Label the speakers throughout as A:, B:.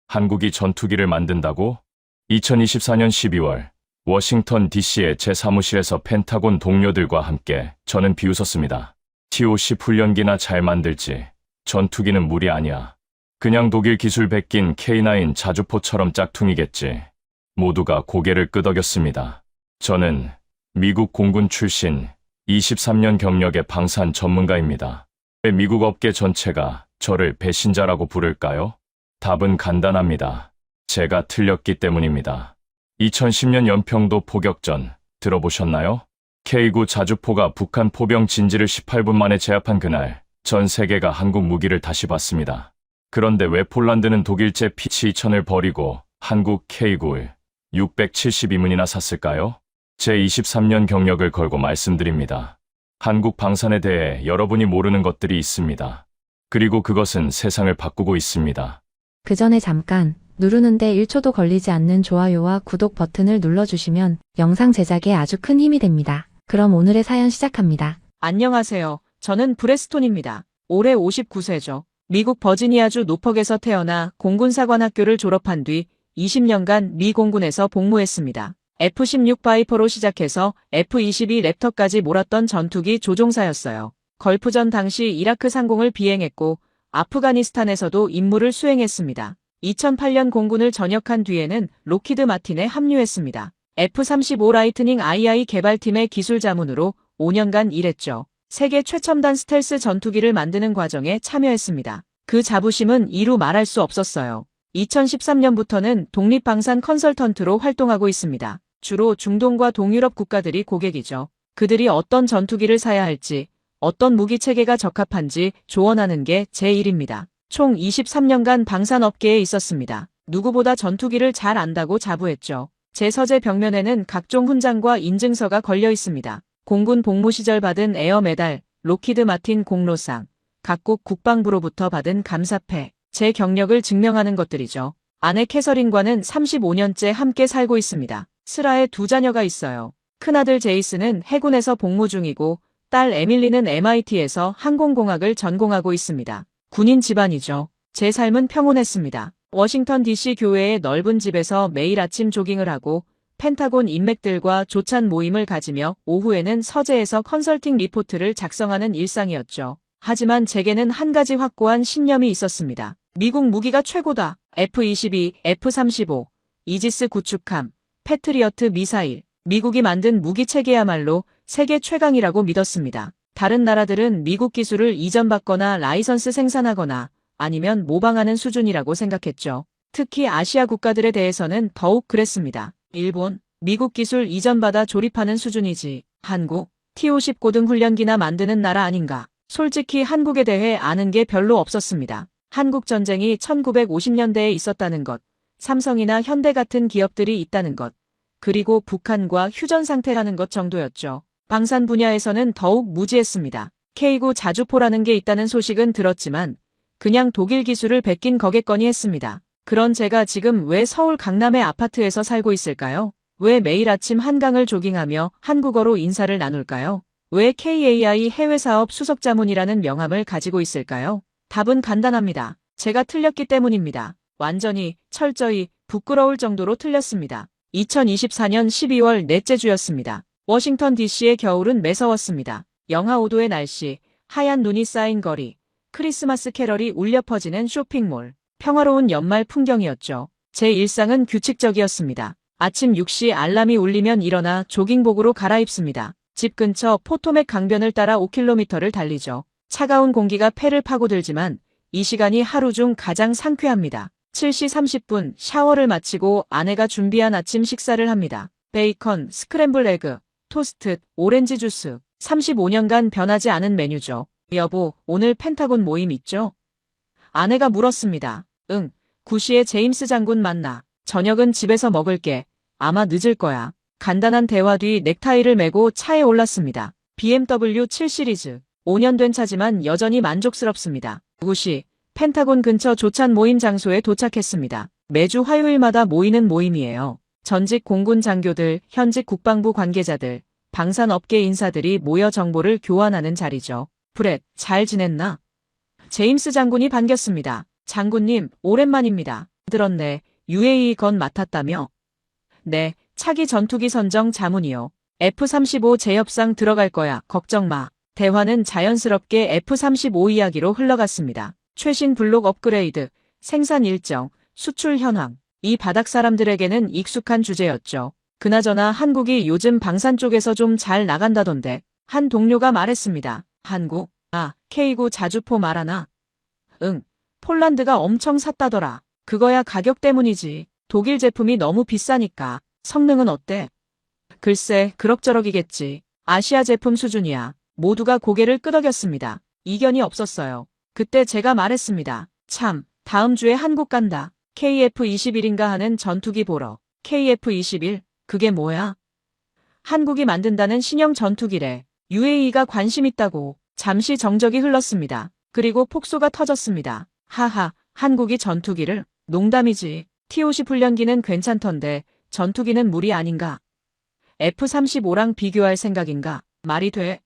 A: 한국이 전투기를 만든다고? 2024년 12월 워싱턴 DC의 제 사무실에서 펜타곤 동료들과 함께 저는 비웃었습니다. T-50 훈련기나 잘 만들지. 전투기는 무리 아니야. 그냥 독일 기술 베낀 K9 자주포처럼 짝퉁이겠지. 모두가 고개를 끄덕였습니다. 저는 미국 공군 출신 23년 경력의 방산 전문가입니다. 왜 미국 업계 전체가 저를 배신자라고 부를까요? 답은 간단합니다. 제가 틀렸기 때문입니다. 2010년 연평도 포격전 들어보셨나요? K9 자주포가 북한 포병 진지를 18분 만에 제압한 그날 전 세계가 한국 무기를 다시 봤습니다. 그런데 왜 폴란드는 독일제 P-2000을 버리고 한국 K9를 672문이나 샀을까요? 제 23년 경력을 걸고 말씀드립니다. 한국 방산에 대해 여러분이 모르는 것들이 있습니다. 그리고 그것은 세상을 바꾸고 있습니다.
B: 그 전에 잠깐 누르는데 1초도 걸리지 않는 좋아요와 구독 버튼을 눌러주시면 영상 제작에 아주 큰 힘이 됩니다. 그럼 오늘의 사연 시작합니다.
C: 안녕하세요. 저는 브레스톤입니다. 올해 59세죠. 미국 버지니아주 노퍽에서 태어나 공군사관학교를 졸업한 뒤 20년간 미 공군에서 복무했습니다. F-16 바이퍼로 시작해서 F-22 랩터까지 몰았던 전투기 조종사였어요. 걸프전 당시 이라크 상공을 비행했고 아프가니스탄에서도 임무를 수행했습니다. 2008년 공군을 전역한 뒤에는 로키드 마틴에 합류했습니다. F-35 라이트닝 II 개발팀의 기술 자문으로 5년간 일했죠. 세계 최첨단 스텔스 전투기를 만드는 과정에 참여했습니다. 그 자부심은 이루 말할 수 없었어요. 2013년부터는 독립방산 컨설턴트로 활동하고 있습니다. 주로 중동과 동유럽 국가들이 고객이죠. 그들이 어떤 전투기를 사야 할지, 어떤 무기 체계가 적합한지 조언하는 게 제 일입니다. 총 23년간 방산업계에 있었습니다. 누구보다 전투기를 잘 안다고 자부했죠. 제 서재 벽면에는 각종 훈장과 인증서가 걸려 있습니다. 공군 복무 시절 받은 에어 메달, 로키드 마틴 공로상, 각국 국방부로부터 받은 감사패, 제 경력을 증명하는 것들이죠. 아내 캐서린과는 35년째 함께 살고 있습니다. 슬하에 2자녀가 있어요. 큰아들 제이슨은 해군에서 복무 중이고 딸 에밀리는 MIT에서 항공공학을 전공하고 있습니다. 군인 집안이죠. 제 삶은 평온했습니다. 워싱턴 DC 교외의 넓은 집에서 매일 아침 조깅을 하고 펜타곤 인맥들과 조찬 모임을 가지며 오후에는 서재에서 컨설팅 리포트를 작성하는 일상이었죠. 하지만 제게는 한 가지 확고한 신념이 있었습니다. 미국 무기가 최고다. F-22, F-35, 이지스 구축함, 패트리어트 미사일. 미국이 만든 무기 체계야말로 세계 최강이라고 믿었습니다. 다른 나라들은 미국 기술을 이전받거나 라이선스 생산하거나 아니면 모방하는 수준이라고 생각했죠. 특히 아시아 국가들에 대해서는 더욱 그랬습니다. 일본, 미국 기술 이전받아 조립하는 수준이지. 한국, T-50 고등훈련기나 만드는 나라 아닌가. 솔직히 한국에 대해 아는 게 별로 없었습니다. 한국 전쟁이 1950년대에 있었다는 것, 삼성이나 현대 같은 기업들이 있다는 것, 그리고 북한과 휴전 상태라는 것 정도였죠. 방산 분야에서는 더욱 무지했습니다. K9 자주포라는 게 있다는 소식은 들었지만 그냥 독일 기술을 베낀 거겠거니 했습니다. 그런 제가 지금 왜 서울 강남의 아파트에서 살고 있을까요? 왜 매일 아침 한강을 조깅하며 한국어로 인사를 나눌까요? 왜 KAI 해외사업 수석자문이라는 명함을 가지고 있을까요? 답은 간단합니다. 제가 틀렸기 때문입니다. 완전히, 철저히, 부끄러울 정도로 틀렸습니다. 2024년 12월 넷째 주였습니다. 워싱턴 DC의 겨울은 매서웠습니다. 영하 5도의 날씨, 하얀 눈이 쌓인 거리, 크리스마스 캐럴이 울려 퍼지는 쇼핑몰, 평화로운 연말 풍경이었죠. 제 일상은 규칙적이었습니다. 아침 6시 알람이 울리면 일어나 조깅복으로 갈아입습니다. 집 근처 포토맥 강변을 따라 5km를 달리죠. 차가운 공기가 폐를 파고들지만 이 시간이 하루 중 가장 상쾌합니다. 7시 30분 샤워를 마치고 아내가 준비한 아침 식사를 합니다. 베이컨, 스크램블 에그, 토스트, 오렌지 주스. 35년간 변하지 않은 메뉴죠. 여보, 오늘 펜타곤 모임 있죠? 아내가 물었습니다. 응, 9시에 제임스 장군 만나. 저녁은 집에서 먹을게. 아마 늦을 거야. 간단한 대화 뒤 넥타이를 메고 차에 올랐습니다. BMW 7 시리즈. 5년 된 차지만 여전히 만족스럽습니다. 9시, 펜타곤 근처 조찬 모임 장소에 도착했습니다. 매주 화요일마다 모이는 모임이에요. 전직 공군 장교들, 현직 국방부 관계자들, 방산업계 인사들이 모여 정보를 교환하는 자리죠. 브렛, 잘 지냈나? 제임스 장군이 반겼습니다. 장군님, 오랜만입니다. 들었네. UAE 건 맡았다며? 네, 차기 전투기 선정 자문이요. F-35 재협상 들어갈 거야. 걱정 마. 대화는 자연스럽게 F-35 이야기로 흘러갔습니다. 최신 블록 업그레이드, 생산 일정, 수출 현황. 이 바닥 사람들에게는 익숙한 주제였죠. 그나저나 한국이 요즘 방산 쪽에서 좀 잘 나간다던데 한 동료가 말했습니다. 한국? K9 자주포 말하나? 응. 폴란드가 엄청 샀다더라. 그거야 가격 때문이지. 독일 제품이 너무 비싸니까. 성능은 어때? 글쎄, 그럭저럭이겠지. 아시아 제품 수준이야. 모두가 고개를 끄덕였습니다. 이견이 없었어요. 그때 제가 말했습니다. 참, 다음 주에 한국 간다. KF-21인가 하는 전투기 보러. KF-21? 그게 뭐야? 한국이 만든다는 신형 전투기래. UAE가 관심 있다고. 잠시 정적이 흘렀습니다. 그리고 폭소가 터졌습니다. 하하, 한국이 전투기를? 농담이지. T-50 훈련기는 괜찮던데 전투기는 무리 아닌가? F-35랑 비교할 생각인가? 말이 돼?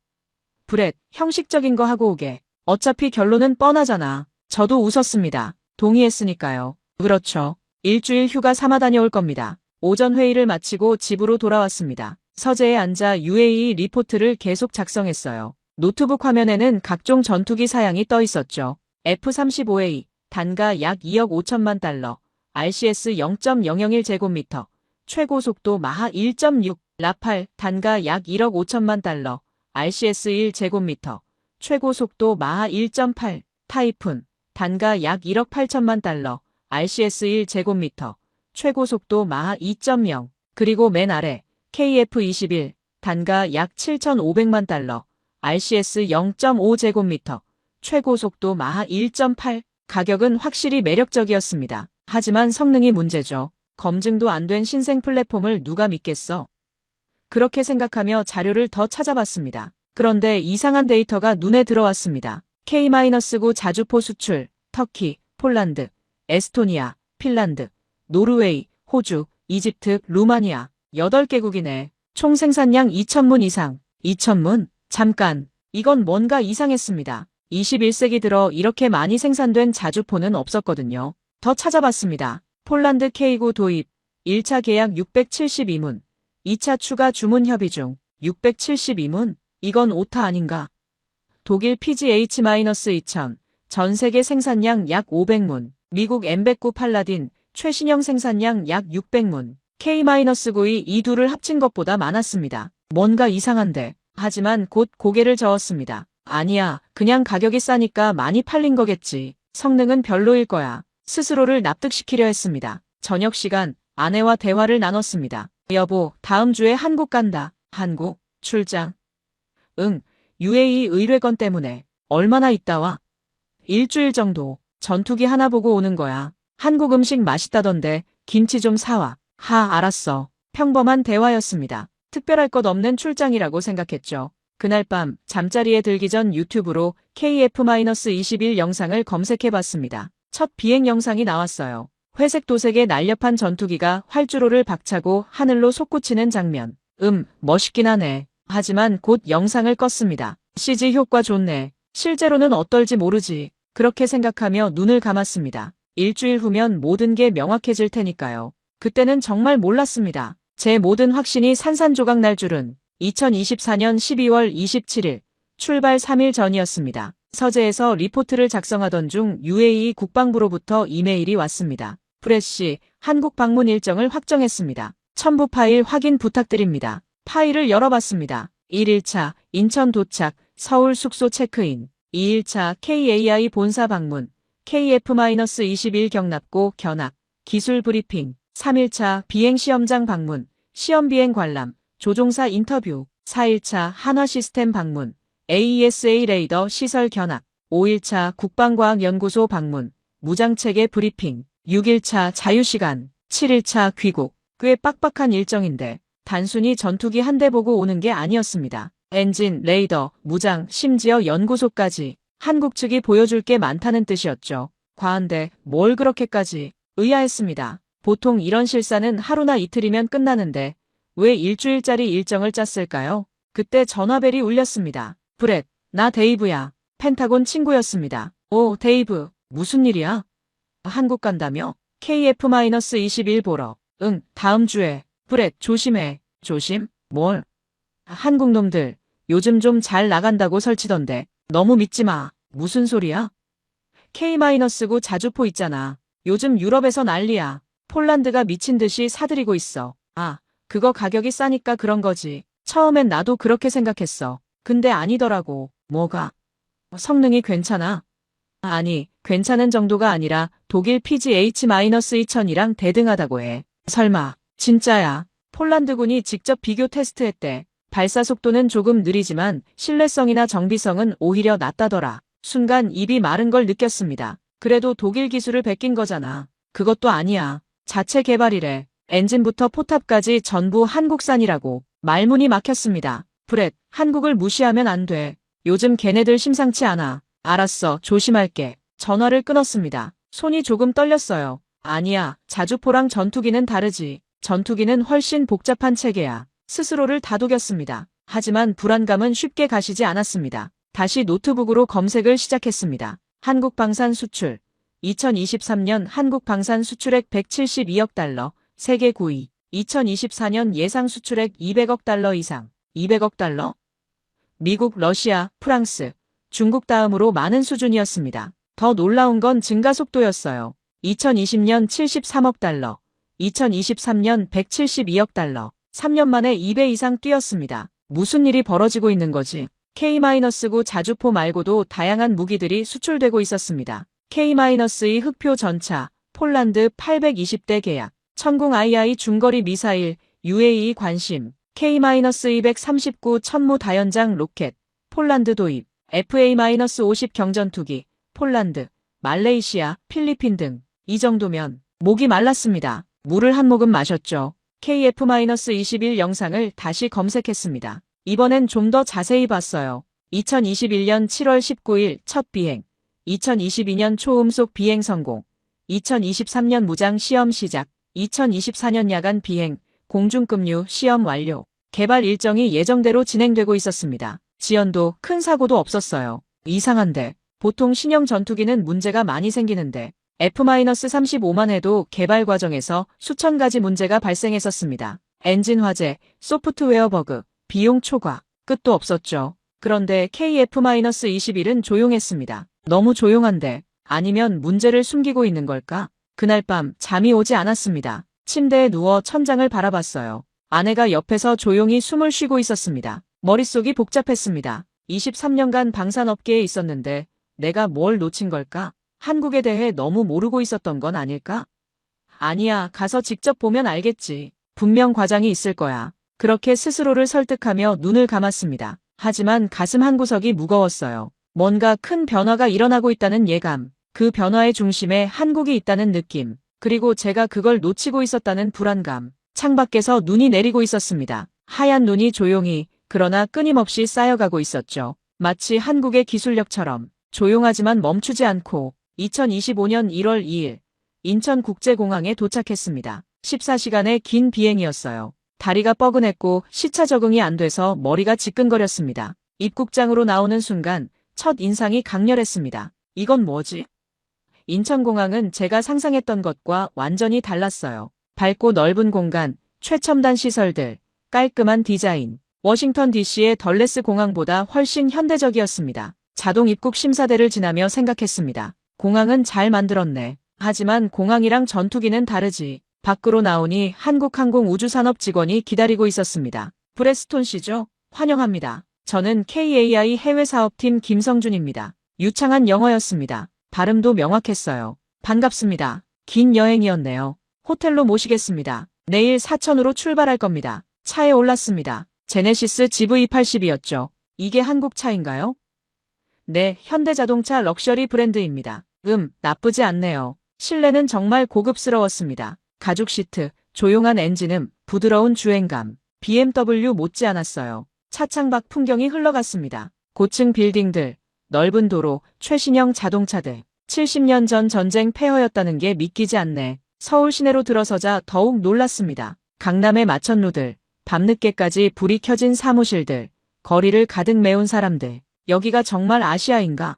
C: 브렛, 형식적인 거 하고 오게. 어차피 결론은 뻔하잖아. 저도 웃었습니다. 동의했으니까요. 그렇죠. 일주일 휴가 삼아 다녀올 겁니다. 오전 회의를 마치고 집으로 돌아왔습니다. 서재에 앉아 UAE 리포트를 계속 작성했어요. 노트북 화면에는 각종 전투기 사양이 떠 있었죠. F-35A, 단가 약 2억 5천만 달러, RCS 0.001제곱미터, 최고 속도 마하 1.6, 라팔, 단가 약 1억 5천만 달러, RCS 1제곱미터, 최고 속도 마하 1.8, 타이푼, 단가 약 1억 8천만 달러, RCS 1제곱미터, 최고 속도 마하 2.0, 그리고 맨 아래 KF-21, 단가 약 7,500만 달러, RCS 0.5제곱미터, 최고 속도 마하 1.8, 가격은 확실히 매력적이었습니다. 하지만 성능이 문제죠. 검증도 안 된 신생 플랫폼을 누가 믿겠어? 그렇게 생각하며 자료를 더 찾아봤습니다. 그런데 이상한 데이터가 눈에 들어왔습니다. K-9 자주포 수출, 터키, 폴란드, 에스토니아, 핀란드, 노르웨이, 호주, 이집트, 루마니아 8개국이네. 총 생산량 2,000문 이상. 2,000문? 잠깐. 이건 뭔가 이상했습니다. 21세기 들어 이렇게 많이 생산된 자주포는 없었거든요. 더 찾아봤습니다. 폴란드 K9 도입, 1차 계약 672문, 2차 추가 주문 협의 중, 672문? 이건 오타 아닌가? 독일 PGH-2000, 전 세계 생산량 약 500문, 미국 M109 팔라딘, 최신형 생산량 약 600문, K-9이 이 둘을 합친 것보다 많았습니다. 뭔가 이상한데. 하지만 곧 고개를 저었습니다. 아니야, 그냥 가격이 싸니까 많이 팔린 거겠지. 성능은 별로일 거야. 스스로를 납득시키려 했습니다. 저녁 시간, 아내와 대화를 나눴습니다. 여보, 다음 주에 한국 간다. 한국? 출장? 응, UAE 의뢰건 때문에. 얼마나 있다 와? 일주일 정도. 전투기 하나 보고 오는 거야. 한국 음식 맛있다던데 김치 좀 사와. 알았어. 평범한 대화였습니다. 특별할 것 없는 출장이라고 생각했죠. 그날 밤 잠자리에 들기 전 유튜브로 KF-21 영상을 검색해봤습니다. 첫 비행 영상이 나왔어요. 회색 도색의 날렵한 전투기가 활주로를 박차고 하늘로 솟구치는 장면. 멋있긴 하네. 하지만 곧 영상을 껐습니다. CG 효과 좋네. 실제로는 어떨지 모르지. 그렇게 생각하며 눈을 감았습니다. 일주일 후면 모든 게 명확해질 테니까요. 그때는 정말 몰랐습니다. 제 모든 확신이 산산조각 날 줄은. 2024년 12월 27일, 출발 3일 전이었습니다. 서재에서 리포트를 작성하던 중 UAE 국방부로부터 이메일이 왔습니다. 프레시, 한국 방문 일정을 확정했습니다. 첨부 파일 확인 부탁드립니다. 파일을 열어봤습니다. 1일차, 인천 도착, 서울 숙소 체크인. 2일차, KAI 본사 방문, KF-21 경납고 견학, 기술 브리핑. 3일차, 비행시험장 방문, 시험비행 관람, 조종사 인터뷰. 4일차, 한화시스템 방문, AESA 레이더 시설 견학. 5일차, 국방과학연구소 방문, 무장체계 브리핑. 6일차, 자유시간. 7일차, 귀국. 꽤 빡빡한 일정인데 단순히 전투기 한 대 보고 오는 게 아니었습니다. 엔진, 레이더, 무장, 심지어 연구소까지. 한국 측이 보여줄 게 많다는 뜻이었죠. 과한데 뭘 그렇게까지. 의아했습니다. 보통 이런 실사는 하루나 이틀이면 끝나는데 왜 일주일짜리 일정을 짰을까요? 그때 전화벨이 울렸습니다. 브렛, 나 데이브야. 펜타곤 친구였습니다. 오, 데이브, 무슨 일이야? 한국 간다며? KF-21 보러. 응, 다음 주에. 브렛, 조심해. 조심? 뭘? 한국 놈들, 요즘 좀 잘 나간다고 설치던데. 너무 믿지 마. 무슨 소리야? K-9구 자주포 있잖아. 요즘 유럽에서 난리야. 폴란드가 미친 듯이 사들이고 있어. 아, 그거 가격이 싸니까 그런 거지. 처음엔 나도 그렇게 생각했어. 근데 아니더라고. 뭐가? 성능이 괜찮아? 아니, 괜찮은 정도가 아니라 독일 PGH-2000이랑 대등하다고 해. 설마, 진짜야. 폴란드군이 직접 비교 테스트했대. 발사 속도는 조금 느리지만 신뢰성이나 정비성은 오히려 낮다더라. 순간 입이 마른 걸 느꼈습니다. 그래도 독일 기술을 베낀 거잖아. 그것도 아니야. 자체 개발이래. 엔진부터 포탑까지 전부 한국산이라고. 말문이 막혔습니다. 브렛, 한국을 무시하면 안 돼. 요즘 걔네들 심상치 않아. 알았어, 조심할게. 전화를 끊었습니다. 손이 조금 떨렸어요. 아니야, 자주포랑 전투기는 다르지. 전투기는 훨씬 복잡한 체계야. 스스로를 다독였습니다. 하지만 불안감은 쉽게 가시지 않았습니다. 다시 노트북으로 검색을 시작했습니다. 한국 방산 수출. 2023년 한국 방산 수출액 172억 달러, 세계 9위. 2024년 예상 수출액 200억 달러 이상. 200억 달러? 미국, 러시아, 프랑스, 중국 다음으로 많은 수준이었습니다. 더 놀라운 건 증가 속도였어요. 2020년 73억 달러, 2023년 172억 달러, 3년 만에 2배 이상 뛰었습니다. 무슨 일이 벌어지고 있는 거지? K-9 자주포 말고도 다양한 무기들이 수출되고 있었습니다. K-2 흑표 전차, 폴란드 820대 계약, 천궁 II 중거리 미사일, UAE 관심, K-239 천무 다연장 로켓, 폴란드 도입, FA-50 경전투기, 폴란드, 말레이시아, 필리핀 등. 이 정도면 목이 말랐습니다. 물을 한 모금 마셨죠. KF-21 영상을 다시 검색했습니다. 이번엔 좀 더 자세히 봤어요. 2021년 7월 19일 첫 비행, 2022년 초음속 비행 성공, 2023년 무장 시험 시작, 2024년 야간 비행, 공중급류 시험 완료. 개발 일정이 예정대로 진행되고 있었습니다. 지연도 큰 사고도 없었어요. 이상한데, 보통 신형 전투기는 문제가 많이 생기는데 F-35만 해도 개발 과정에서 수천 가지 문제가 발생했었습니다. 엔진 화재, 소프트웨어 버그, 비용 초과, 끝도 없었죠. 그런데 KF-21은 조용했습니다. 너무 조용한데, 아니면 문제를 숨기고 있는 걸까? 그날 밤 잠이 오지 않았습니다. 침대에 누워 천장을 바라봤어요. 아내가 옆에서 조용히 숨을 쉬고 있었습니다. 머릿속이 복잡했습니다. 23년간 방산업계에 있었는데 내가 뭘 놓친 걸까? 한국에 대해 너무 모르고 있었던 건 아닐까? 아니야, 가서 직접 보면 알겠지. 분명 과장이 있을 거야. 그렇게 스스로를 설득하며 눈을 감았습니다. 하지만 가슴 한구석이 무거웠어요. 뭔가 큰 변화가 일어나고 있다는 예감, 그 변화의 중심에 한국이 있다는 느낌, 그리고 제가 그걸 놓치고 있었다는 불안감. 창밖에서 눈이 내리고 있었습니다. 하얀 눈이 조용히, 그러나 끊임없이 쌓여가고 있었죠. 마치 한국의 기술력처럼 조용하지만 멈추지 않고 2025년 1월 2일 인천국제공항에 도착했습니다. 14시간의 긴 비행이었어요. 다리가 뻐근했고 시차 적응이 안 돼서 머리가 지끈거렸습니다. 입국장으로 나오는 순간 첫 인상이 강렬했습니다. 이건 뭐지? 인천공항은 제가 상상했던 것과 완전히 달랐어요. 밝고 넓은 공간, 최첨단 시설들, 깔끔한 디자인. 워싱턴 DC의 덜레스 공항보다 훨씬 현대적이었습니다. 자동 입국 심사대를 지나며 생각했습니다. 공항은 잘 만들었네. 하지만 공항이랑 전투기는 다르지. 밖으로 나오니 한국항공우주산업 직원이 기다리고 있었습니다. 브레스톤 씨죠? 환영합니다. 저는 KAI 해외사업팀 김성준입니다. 유창한 영어였습니다. 발음도 명확했어요. 반갑습니다. 긴 여행이었네요. 호텔로 모시겠습니다. 내일 사천으로 출발할 겁니다. 차에 올랐습니다. 제네시스 GV80이었죠. 이게 한국 차인가요? 네, 현대자동차 럭셔리 브랜드입니다. 나쁘지 않네요. 실내는 정말 고급스러웠습니다. 가죽 시트, 조용한 엔진음, 부드러운 주행감. BMW 못지않았어요. 차창 밖 풍경이 흘러갔습니다. 고층 빌딩들, 넓은 도로, 최신형 자동차들. 70년 전 전쟁 폐허였다는 게 믿기지 않네. 서울 시내로 들어서자 더욱 놀랐습니다. 강남의 마천루들, 밤늦게까지 불이 켜진 사무실들, 거리를 가득 메운 사람들. 여기가 정말 아시아인가?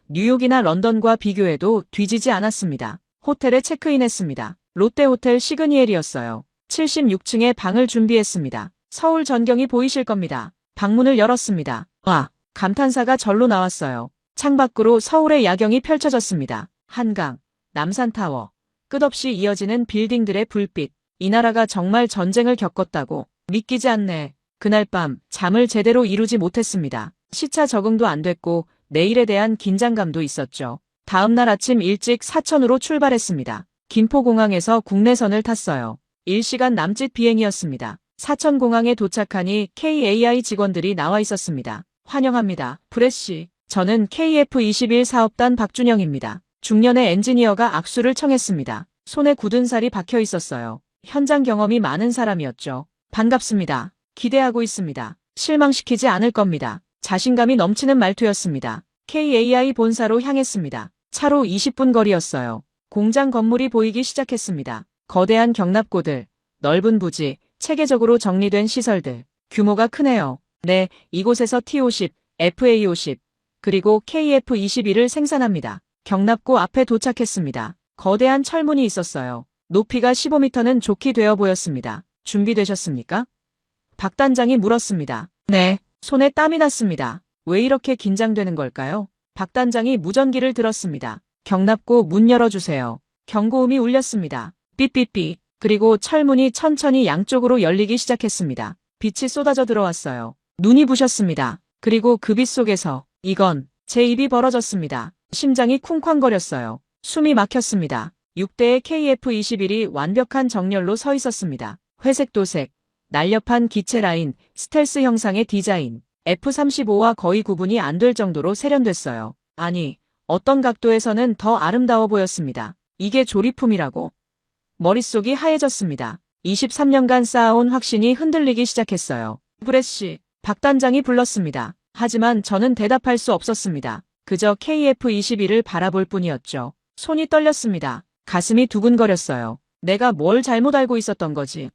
C: 뉴욕이나 런던과 비교해도 뒤지지 않았습니다. 호텔에 체크인했습니다. 롯데호텔 시그니엘이었어요. 76층에 방을 준비했습니다. 서울 전경이 보이실 겁니다. 방문을 열었습니다. 와, 감탄사가 절로 나왔어요. 창밖으로 서울의 야경이 펼쳐졌습니다. 한강, 남산타워, 끝없이 이어지는 빌딩들의 불빛. 이 나라가 정말 전쟁을 겪었다고 믿기지 않네. 그날 밤 잠을 제대로 이루지 못했습니다. 시차 적응도 안 됐고 내일에 대한 긴장감도 있었죠. 다음 날 아침 일찍 사천으로 출발했습니다. 김포공항에서 국내선을 탔어요. 1시간 남짓 비행이었습니다. 사천공항에 도착하니 KAI 직원들이 나와 있었습니다. 환영합니다, 브레씨. 저는 KF21 사업단 박준영입니다. 중년의 엔지니어가 악수를 청했습니다. 손에 굳은 살이 박혀 있었어요. 현장 경험이 많은 사람이었죠. 반갑습니다. 기대하고 있습니다. 실망시키지 않을 겁니다. 자신감이 넘치는 말투였습니다. KAI 본사로 향했습니다. 차로 20분 거리였어요. 공장 건물이 보이기 시작했습니다. 거대한 경납고들, 넓은 부지, 체계적으로 정리된 시설들. 규모가 크네요. 네, 이곳에서 T50, FA50, 그리고 KF21을 생산합니다. 경납고 앞에 도착했습니다. 거대한 철문이 있었어요. 높이가 15m는 좋게 되어 보였습니다. 준비되셨습니까? 박 단장이 물었습니다. 네, 손에 땀이 났습니다. 왜 이렇게 긴장되는 걸까요? 박 단장이 무전기를 들었습니다. 경납고 문 열어주세요. 경고음이 울렸습니다. 삐삐삐. 그리고 철문이 천천히 양쪽으로 열리기 시작했습니다. 빛이 쏟아져 들어왔어요. 눈이 부셨습니다. 그리고 그 빛 속에서 제 입이 벌어졌습니다. 심장이 쿵쾅거렸어요. 숨이 막혔습니다. 6대의 KF21이 완벽한 정렬로 서 있었습니다. 회색 도색, 날렵한 기체 라인, 스텔스 형상의 디자인. F-35와 거의 구분이 안 될 정도로 세련됐어요. 아니, 어떤 각도에서는 더 아름다워 보였습니다. 이게 조립품이라고. 머릿속이 하얘졌습니다. 23년간 쌓아온 확신이 흔들리기 시작했어요. 브레씨, 박 단장이 불렀습니다. 하지만 저는 대답할 수 없었습니다. 그저 KF21을 바라볼 뿐이었죠. 손이 떨렸습니다. 가슴이 두근거렸어요. 내가 뭘 잘못 알고 있었던 거지.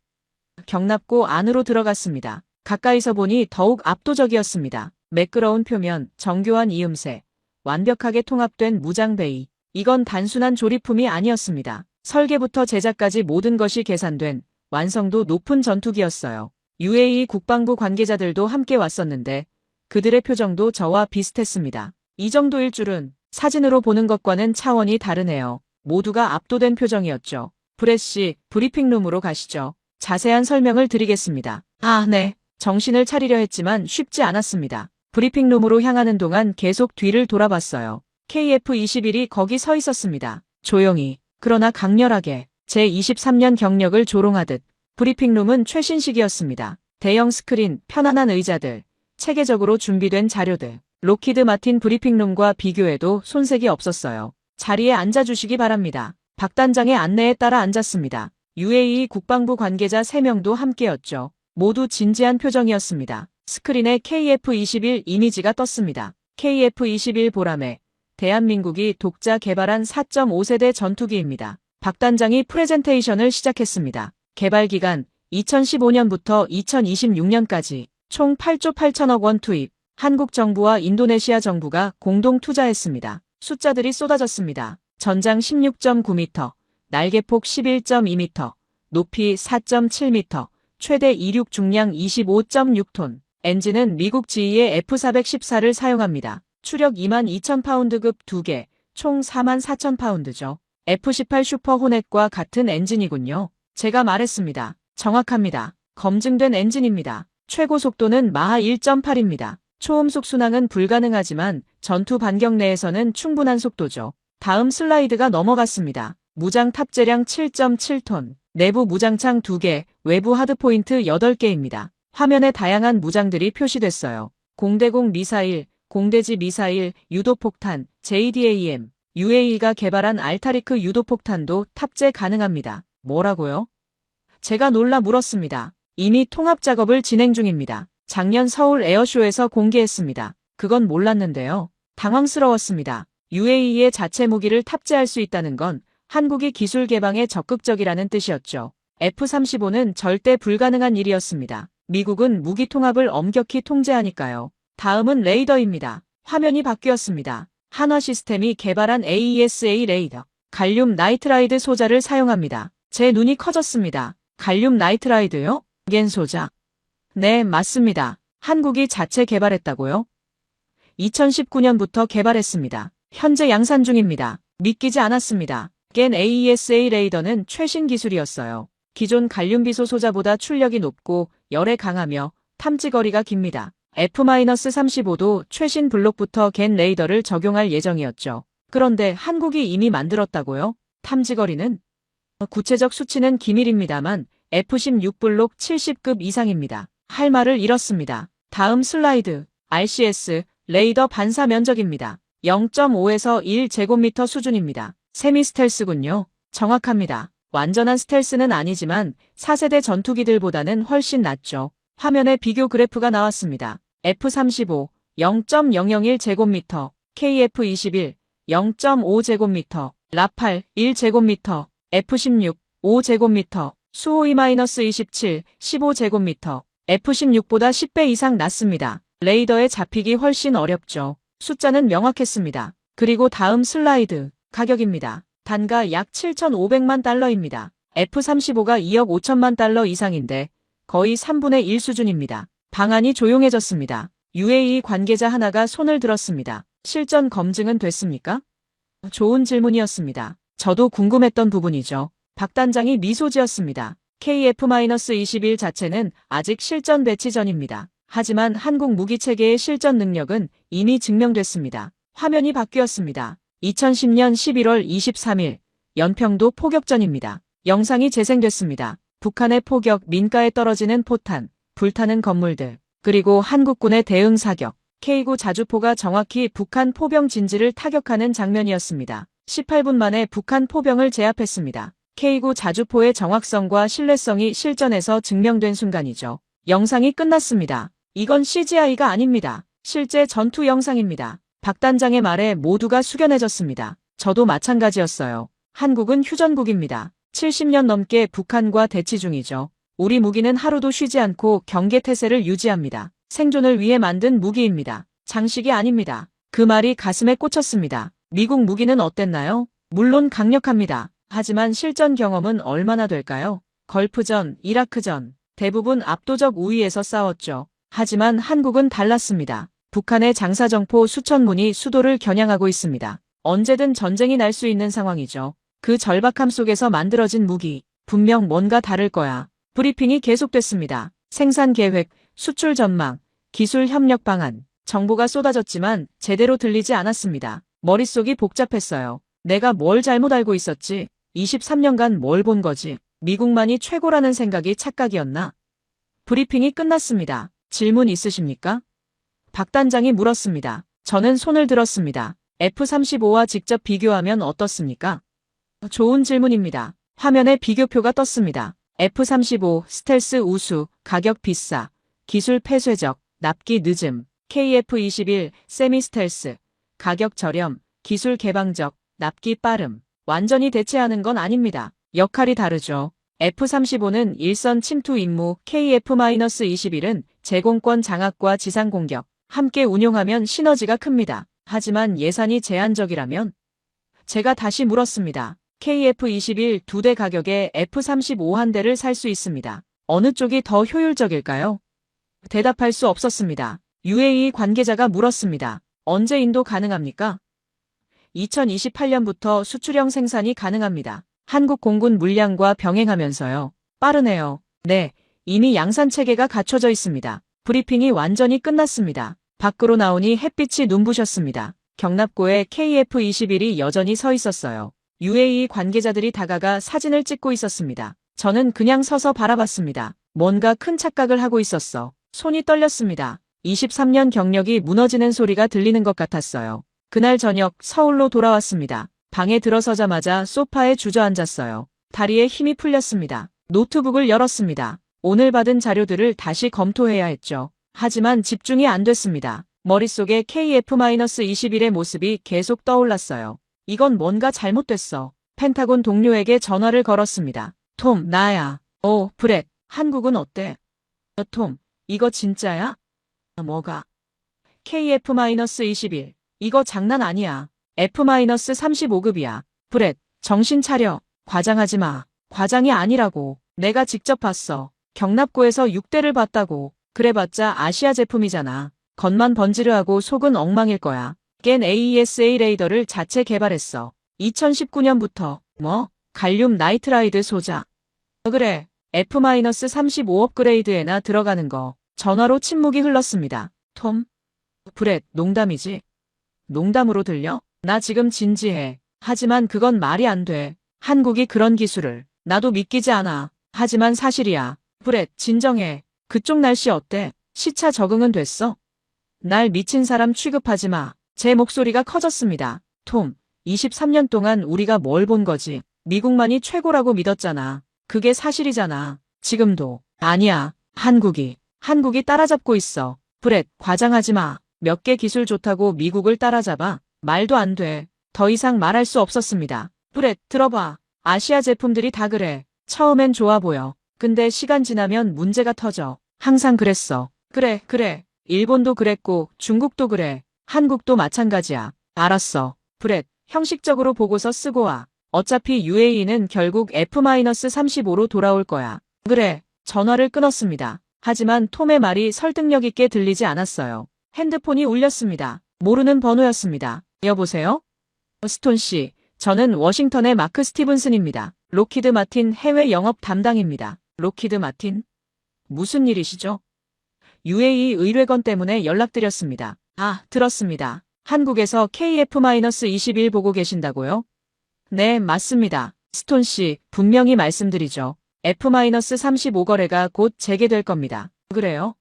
C: 경납고 안으로 들어갔습니다. 가까이서 보니 더욱 압도적이었습니다. 매끄러운 표면, 정교한 이음새, 완벽하게 통합된 무장 베이. 이건 단순한 조립품이 아니었습니다. 설계부터 제작까지 모든 것이 계산된 완성도 높은 전투기였어요. UAE 국방부 관계자들도 함께 왔었는데 그들의 표정도 저와 비슷했습니다. 이 정도일 줄은 사진으로 보는 것과는 차원이 다르네요. 모두가 압도된 표정이었죠. 브레씨, 브리핑룸으로 가시죠. 자세한 설명을 드리겠습니다. 아, 네. 정신을 차리려 했지만 쉽지 않았습니다. 브리핑룸으로 향하는 동안 계속 뒤를 돌아봤어요. KF21이 거기 서 있었습니다. 조용히, 그러나 강렬하게 제23년 경력을 조롱하듯. 브리핑룸은 최신식이었습니다. 대형 스크린, 편안한 의자들, 체계적으로 준비된 자료들. 록히드 마틴 브리핑룸과 비교해도 손색이 없었어요. 자리에 앉아주시기 바랍니다. 박 단장의 안내에 따라 앉았습니다. UAE 국방부 관계자 3명도 함께였죠. 모두 진지한 표정이었습니다. 스크린에 KF21 이미지가 떴습니다. KF21 보람에 대한민국이 독자 개발한 4.5세대 전투기입니다. 박 단장이 프레젠테이션을 시작했습니다. 개발 기간 2015년부터 2026년까지 총 8조 8천억 원 투입. 한국 정부와 인도네시아 정부가 공동 투자했습니다. 숫자들이 쏟아졌습니다. 전장 16.9m, 날개폭 11.2m, 높이 4.7m, 최대 이륙 중량 25.6톤. 엔진은 미국 GE의 F414를 사용합니다. 추력 22,000파운드급 2개, 총 44,000파운드죠. F18 슈퍼 호넷과 같은 엔진이군요. 제가 말했습니다. 정확합니다. 검증된 엔진입니다. 최고 속도는 마하 1.8입니다. 초음속 순항은 불가능하지만 전투 반경 내에서는 충분한 속도죠. 다음 슬라이드가 넘어갔습니다. 무장 탑재량 7.7톤, 내부 무장창 2개, 외부 하드포인트 8개입니다. 화면에 다양한 무장들이 표시됐어요. 공대공 미사일, 공대지 미사일, 유도폭탄, JDAM, UAE가 개발한 알타리크 유도폭탄도 탑재 가능합니다. 뭐라고요? 제가 놀라 물었습니다. 이미 통합 작업을 진행 중입니다. 작년 서울 에어쇼에서 공개했습니다. 그건 몰랐는데요. 당황스러웠습니다. UAE의 자체 무기를 탑재할 수 있다는 건 한국이 기술 개방에 적극적이라는 뜻이었죠. F-35는 절대 불가능한 일이었습니다. 미국은 무기 통합을 엄격히 통제하니까요. 다음은 레이더입니다. 화면이 바뀌었습니다. 한화 시스템이 개발한 AESA 레이더. 갈륨 나이트라이드 소자를 사용합니다. 제 눈이 커졌습니다. 갈륨 나이트라이드요? 겐 소자. 네, 맞습니다. 한국이 자체 개발했다고요? 2019년부터 개발했습니다. 현재 양산 중입니다. 믿기지 않았습니다. 겐 AESA 레이더는 최신 기술이었어요. 기존 갈륨 비소 소자보다 출력이 높고 열에 강하며 탐지거리가 깁니다. F-35도 최신 블록부터 겐 레이더를 적용할 예정이었죠. 그런데 한국이 이미 만들었다고요? 탐지거리는? 구체적 수치는 기밀입니다만 F-16 블록 70급 이상입니다. 할 말을 잃었습니다. 다음 슬라이드. RCS 레이더 반사 면적입니다. 0.5에서 1제곱미터 수준입니다. 세미 스텔스군요. 정확합니다. 완전한 스텔스는 아니지만 4세대 전투기들보다는 훨씬 낫죠. 화면에 비교 그래프가 나왔습니다. F-35 0.001제곱미터, KF-21 0.5제곱미터, 라팔 1제곱미터, F-16 5제곱미터, 수호이-27 15제곱미터, F-16보다 10배 이상 낮습니다. 레이더에 잡히기 훨씬 어렵죠. 숫자는 명확했습니다. 그리고 다음 슬라이드, 가격입니다. 단가 약 7,500만 달러입니다. F-35가 2억 5천만 달러 이상인데 거의 3분의 1 수준입니다. 방안이 조용해졌습니다. UAE 관계자 하나가 손을 들었습니다. 실전 검증은 됐습니까? 좋은 질문이었습니다. 저도 궁금했던 부분이죠. 박 단장이 미소 지었습니다. KF-21 자체는 아직 실전 배치 전입니다. 하지만 한국 무기체계의 실전 능력은 이미 증명됐습니다. 화면이 바뀌었습니다. 2010년 11월 23일 연평도 포격전입니다. 영상이 재생됐습니다. 북한의 포격, 민가에 떨어지는 포탄, 불타는 건물들, 그리고 한국군의 대응 사격, K9 자주포가 정확히 북한 포병 진지를 타격하는 장면이었습니다. 18분 만에 북한 포병을 제압했습니다. K9 자주포의 정확성과 신뢰성이 실전에서 증명된 순간이죠. 영상이 끝났습니다. 이건 CGI가 아닙니다. 실제 전투 영상입니다. 박 단장의 말에 모두가 숙연해졌습니다. 저도 마찬가지였어요. 한국은 휴전국입니다. 70년 넘게 북한과 대치 중이죠. 우리 무기는 하루도 쉬지 않고 경계태세를 유지합니다. 생존을 위해 만든 무기입니다. 장식이 아닙니다. 그 말이 가슴에 꽂혔습니다. 미국 무기는 어땠나요? 물론 강력합니다. 하지만 실전 경험은 얼마나 될까요? 걸프전, 이라크전, 대부분 압도적 우위에서 싸웠죠. 하지만 한국은 달랐습니다. 북한의 장사정포 수천 문이 수도를 겨냥하고 있습니다. 언제든 전쟁이 날 수 있는 상황이죠. 그 절박함 속에서 만들어진 무기, 분명 뭔가 다를 거야. 브리핑이 계속됐습니다. 생산 계획, 수출 전망, 기술 협력 방안, 정보가 쏟아졌지만 제대로 들리지 않았습니다. 머릿속이 복잡했어요. 내가 뭘 잘못 알고 있었지? 23년간 뭘 본 거지? 미국만이 최고라는 생각이 착각이었나? 브리핑이 끝났습니다. 질문 있으십니까? 박 단장이 물었습니다. 저는 손을 들었습니다. F-35와 직접 비교하면 어떻습니까? 좋은 질문입니다. 화면에 비교표가 떴습니다. F-35 스텔스 우수, 가격 비싸, 기술 폐쇄적, 납기 늦음, KF-21 세미 스텔스, 가격 저렴, 기술 개방적, 납기 빠름. 완전히 대체하는 건 아닙니다. 역할이 다르죠. F-35는 일선 침투 임무, KF-21은 제공권 장악과 지상 공격, 함께 운용하면 시너지가 큽니다. 하지만 예산이 제한적이라면? 제가 다시 물었습니다. KF-21 2대 가격에 F-35 한 대를 살 수 있습니다. 어느 쪽이 더 효율적일까요? 대답할 수 없었습니다. UAE 관계자가 물었습니다. 언제 인도 가능합니까? 2028년부터 수출형 생산이 가능합니다. 한국 공군 물량과 병행하면서요. 빠르네요. 네, 이미 양산 체계가 갖춰져 있습니다. 브리핑이 완전히 끝났습니다. 밖으로 나오니 햇빛이 눈부셨습니다. 경납고에 KF-21이 여전히 서 있었어요. UAE 관계자들이 다가가 사진을 찍고 있었습니다. 저는 그냥 서서 바라봤습니다. 뭔가 큰 착각을 하고 있었어. 손이 떨렸습니다. 23년 경력이 무너지는 소리가 들리는 것 같았어요. 그날 저녁 서울로 돌아왔습니다. 방에 들어서자마자 소파에 주저앉았어요. 다리에 힘이 풀렸습니다. 노트북을 열었습니다. 오늘 받은 자료들을 다시 검토해야 했죠. 하지만 집중이 안 됐습니다. 머릿속에 KF-21의 모습이 계속 떠올랐어요. 이건 뭔가 잘못됐어. 펜타곤 동료에게 전화를 걸었습니다. 톰, 나야. 브렛, 한국은 어때? 톰, 이거 진짜야? 뭐가? KF-21. 이거 장난 아니야. F-35급이야. 브렛, 정신 차려. 과장하지 마. 과장이 아니라고. 내가 직접 봤어. 경납고에서 6대를 봤다고. 그래봤자 아시아 제품이잖아. 겉만 번지르하고 속은 엉망일 거야. 겐 AESA 레이더를 자체 개발했어. 2019년부터. 뭐? 갈륨 나이트라이드 소자. 그래. F-35 업그레이드에나 들어가는 거. 전화로 침묵이 흘렀습니다. 톰? 브렛, 농담이지? 농담으로 들려? 나 지금 진지해. 하지만 그건 말이 안 돼. 한국이 그런 기술을. 나도 믿기지 않아. 하지만 사실이야. 브렛, 진정해. 그쪽 날씨 어때? 시차 적응은 됐어? 날 미친 사람 취급하지 마. 제 목소리가 커졌습니다. 톰, 23년 동안 우리가 뭘 본 거지? 미국만이 최고라고 믿었잖아. 그게 사실이잖아. 지금도. 아니야. 한국이 따라잡고 있어. 브렛, 과장하지 마. 몇 개 기술 좋다고 미국을 따라잡아? 말도 안 돼. 더 이상 말할 수 없었습니다. 브렛, 들어봐. 아시아 제품들이 다 그래. 처음엔 좋아 보여. 근데 시간 지나면 문제가 터져. 항상 그랬어. 그래. 일본도 그랬고 중국도 그래. 한국도 마찬가지야. 알았어. 브렛, 형식적으로 보고서 쓰고 와. 어차피 UAE는 결국 F-35로 돌아올 거야. 그래. 전화를 끊었습니다. 하지만 톰의 말이 설득력 있게 들리지 않았어요. 핸드폰이 울렸습니다. 모르는 번호였습니다. 여보세요? 스톤 씨, 저는 워싱턴의 마크 스티븐슨입니다. 록히드 마틴 해외 영업 담당입니다. 록히드 마틴? 무슨 일이시죠? UAE 의뢰건 때문에 연락드렸습니다. 아, 들었습니다. 한국에서 KF-21 보고 계신다고요? 네, 맞습니다. 스톤 씨, 분명히 말씀드리죠. F-35 거래가 곧 재개될 겁니다. 그래요?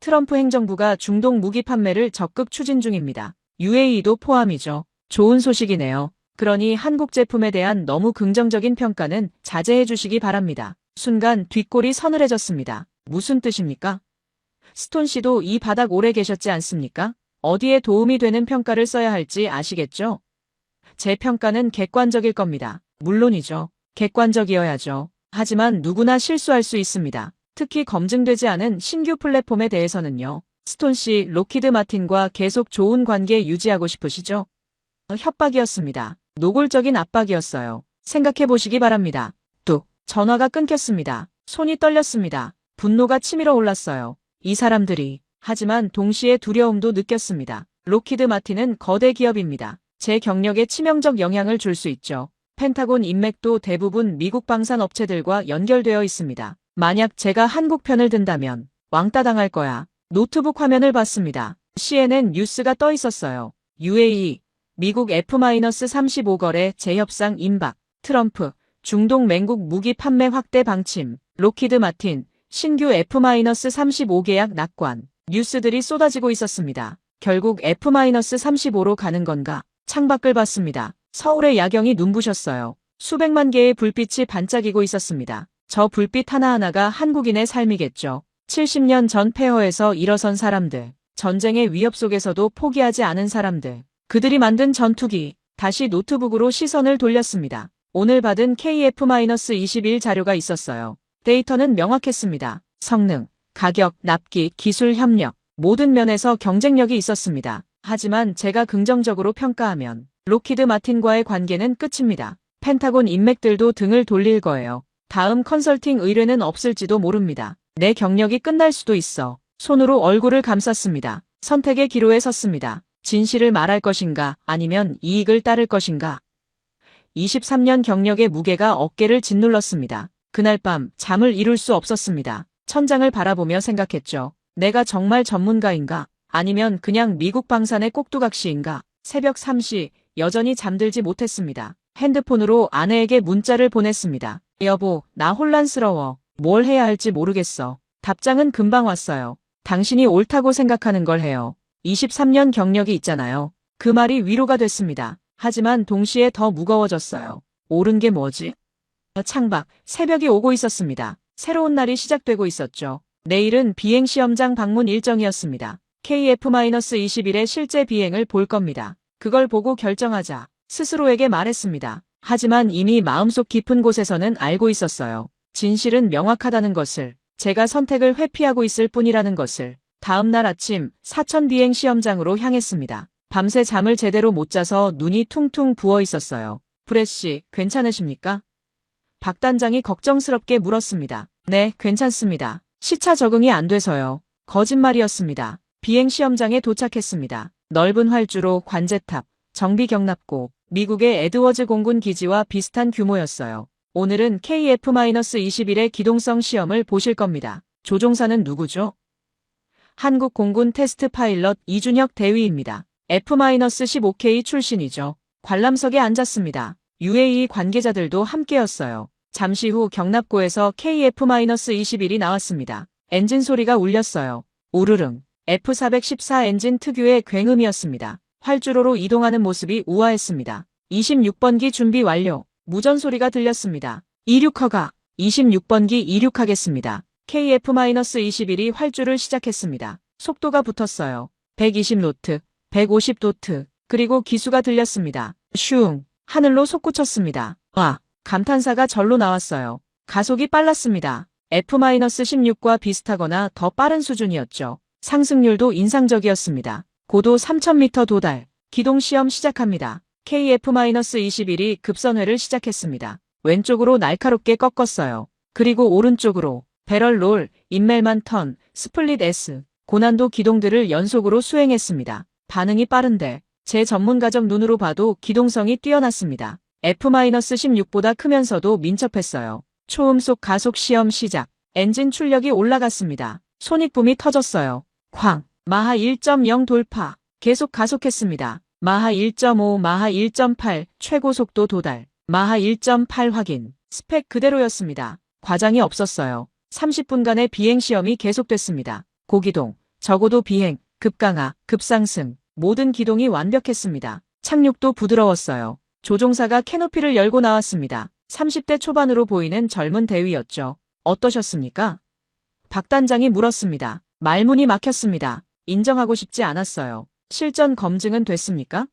C: 트럼프 행정부가 중동 무기 판매를 적극 추진 중입니다. UAE도 포함이죠. 좋은 소식이네요. 그러니 한국 제품에 대한 너무 긍정적인 평가는 자제해 주시기 바랍니다. 순간 뒷골이 서늘해졌습니다. 무슨 뜻입니까? 스톤 씨도 이 바닥 오래 계셨지 않습니까? 어디에 도움이 되는 평가를 써야 할지 아시겠죠? 제 평가는 객관적일 겁니다. 물론이죠. 객관적이어야죠. 하지만 누구나 실수할 수 있습니다. 특히 검증되지 않은 신규 플랫폼에 대해서는요. 스톤 씨, 록히드 마틴과 계속 좋은 관계 유지하고 싶으시죠? 협박이었습니다. 노골적인 압박이었어요. 생각해 보시기 바랍니다. 뚝. 전화가 끊겼습니다. 손이 떨렸습니다. 분노가 치밀어 올랐어요. 이 사람들이. 하지만 동시에 두려움도 느꼈습니다. 록히드 마틴은 거대 기업입니다. 제 경력에 치명적 영향을 줄 수 있죠. 펜타곤 인맥도 대부분 미국 방산 업체들과 연결되어 있습니다. 만약 제가 한국 편을 든다면 왕따 당할 거야. 노트북 화면을 봤습니다. CNN 뉴스가 떠 있었어요. UAE, 미국 F-35 거래 재협상 임박, 트럼프, 중동 맹국 무기 판매 확대 방침, 록히드 마틴, 신규 F-35 계약 낙관, 뉴스들이 쏟아지고 있었습니다. 결국 F-35로 가는 건가? 창밖을 봤습니다. 서울의 야경이 눈부셨어요. 수백만 개의 불빛이 반짝이고 있었습니다. 저 불빛 하나하나가 한국인의 삶이겠죠. 70년 전 폐허에서 일어선 사람들, 전쟁의 위협 속에서도 포기하지 않은 사람들, 그들이 만든 전투기, 다시 노트북으로 시선을 돌렸습니다. 오늘 받은 KF-21 자료가 있었어요. 데이터는 명확했습니다. 성능, 가격, 납기, 기술 협력, 모든 면에서 경쟁력이 있었습니다. 하지만 제가 긍정적으로 평가하면 록히드 마틴과의 관계는 끝입니다. 펜타곤 인맥들도 등을 돌릴 거예요. 다음 컨설팅 의뢰는 없을지도 모릅니다. 내 경력이 끝날 수도 있어. 손으로 얼굴을 감쌌습니다. 선택의 기로에 섰습니다. 진실을 말할 것인가 아니면 이익을 따를 것인가. 23년 경력의 무게가 어깨를 짓눌렀습니다. 그날 밤 잠을 이룰 수 없었습니다. 천장을 바라보며 생각했죠. 내가 정말 전문가인가? 아니면 그냥 미국 방산의 꼭두각시인가? 새벽 3시 여전히 잠들지 못했습니다. 핸드폰으로 아내에게 문자를 보냈습니다. 여보, 나 혼란스러워. 뭘 해야 할지 모르겠어. 답장은 금방 왔어요. 당신이 옳다고 생각하는 걸 해요. 23년 경력이 있잖아요. 그 말이 위로가 됐습니다. 하지만 동시에 더 무거워졌어요. 옳은 게 뭐지? 창밖, 새벽이 오고 있었습니다. 새로운 날이 시작되고 있었죠. 내일은 비행시험장 방문 일정이었습니다. KF-21의 실제 비행을 볼 겁니다. 그걸 보고 결정하자. 스스로에게 말했습니다. 하지만 이미 마음속 깊은 곳에서는 알고 있었어요. 진실은 명확하다는 것을, 제가 선택을 회피하고 있을 뿐이라는 것을. 다음 날 아침 사천 비행 시험장으로 향했습니다. 밤새 잠을 제대로 못 자서 눈이 퉁퉁 부어 있었어요. 브레씨, 괜찮으십니까? 박 단장이 걱정스럽게 물었습니다. 네, 괜찮습니다. 시차 적응이 안 돼서요. 거짓말이었습니다. 비행 시험장에 도착했습니다. 넓은 활주로, 관제탑, 정비 경납고, 미국의 에드워즈 공군 기지와 비슷한 규모였어요. 오늘은 KF-21의 기동성 시험을 보실 겁니다. 조종사는 누구죠? 한국 공군 테스트 파일럿 이준혁 대위입니다. F-15K 출신이죠. 관람석에 앉았습니다. UAE 관계자들도 함께였어요. 잠시 후 경납고에서 KF-21이 나왔습니다. 엔진 소리가 울렸어요. 우르릉. F-414 엔진 특유의 굉음이었습니다. 활주로로 이동하는 모습이 우아했습니다. 26번기 준비 완료. 무전 소리가 들렸습니다. 이륙허가. 26번기 이륙하겠습니다. KF-21이 활주를 시작했습니다. 속도가 붙었어요. 120노트, 150노트, 그리고 기수가 들렸습니다. 슝. 하늘로 솟구쳤습니다. 와. 감탄사가 절로 나왔어요. 가속이 빨랐습니다. F-16과 비슷하거나 더 빠른 수준이었죠. 상승률도 인상적이었습니다. 고도 3000m 도달. 기동 시험 시작합니다. KF-21이 급선회를 시작했습니다. 왼쪽으로 날카롭게 꺾었어요. 그리고 오른쪽으로 배럴 롤, 인멜만 턴, 스플릿 S, 고난도 기동들을 연속으로 수행했습니다. 반응이 빠른데 제 전문가적 눈으로 봐도 기동성이 뛰어났습니다. F-16보다 크면서도 민첩했어요. 초음속 가속 시험 시작. 엔진 출력이 올라갔습니다. 손익붐이 터졌어요. 쾅. 마하 1.0 돌파. 계속 가속했습니다. 마하 1.5, 마하 1.8, 최고 속도 도달. 마하 1.8 확인. 스펙 그대로였습니다. 과장이 없었어요. 30분간의 비행 시험이 계속됐습니다. 고기동, 저고도 비행, 급강하, 급상승. 모든 기동이 완벽했습니다. 착륙도 부드러웠어요. 조종사가 캐노피를 열고 나왔습니다. 30대 초반으로 보이는 젊은 대위였죠. 어떠셨습니까? 박 단장이 물었습니다. 말문이 막혔습니다. 인정하고 싶지 않았어요. 실전 검증은 됐습니까?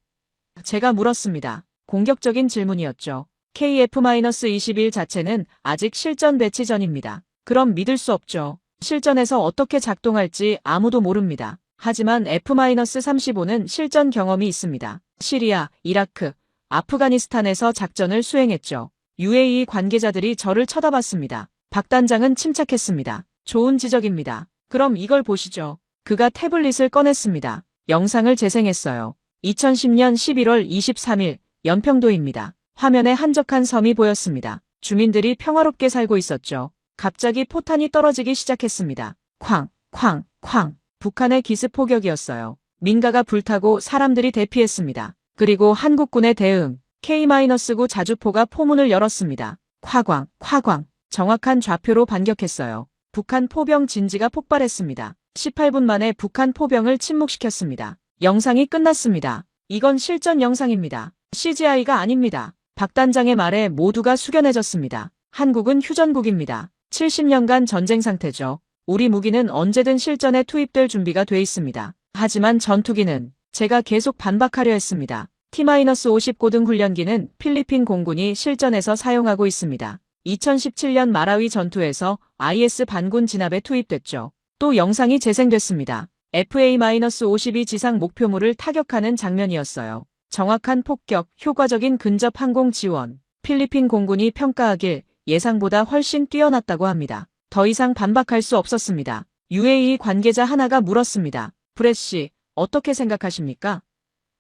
C: 제가 물었습니다. 공격적인 질문이었죠. KF-21 자체는 아직 실전 배치 전입니다. 그럼 믿을 수 없죠. 실전에서 어떻게 작동할지 아무도 모릅니다. 하지만 F-35는 실전 경험이 있습니다. 시리아, 이라크, 아프가니스탄에서 작전을 수행했죠. UAE 관계자들이 저를 쳐다봤습니다. 박 단장은 침착했습니다. 좋은 지적입니다. 그럼 이걸 보시죠. 그가 태블릿을 꺼냈습니다. 영상을 재생했어요. 2010년 11월 23일 연평도입니다. 화면에 한적한 섬이 보였습니다. 주민들이 평화롭게 살고 있었죠. 갑자기 포탄이 떨어지기 시작했습니다. 쾅, 쾅, 쾅. 북한의 기습 포격이었어요. 민가가 불타고 사람들이 대피했습니다. 그리고 한국군의 대응, K-9 자주포가 포문을 열었습니다. 화광, 화광. 정확한 좌표로 반격했어요. 북한 포병 진지가 폭발했습니다. 18분 만에 북한 포병을 침묵시켰습니다. 영상이 끝났습니다. 이건 실전 영상입니다. CGI가 아닙니다. 박 단장의 말에 모두가 숙연해졌습니다. 한국은 휴전국입니다. 70년간 전쟁 상태죠. 우리 무기는 언제든 실전에 투입될 준비가 돼 있습니다. 하지만 전투기는 제가 계속 반박하려 했습니다. T-50 고등 훈련기는 필리핀 공군이 실전에서 사용하고 있습니다. 2017년 마라위 전투에서 IS 반군 진압에 투입됐죠. 또 영상이 재생됐습니다. FA-52 지상 목표물을 타격하는 장면이었어요. 정확한 폭격, 효과적인 근접 항공 지원. 필리핀 공군이 평가하길 예상보다 훨씬 뛰어났다고 합니다. 더 이상 반박할 수 없었습니다. UAE 관계자 하나가 물었습니다. 브레씨, 어떻게 생각하십니까?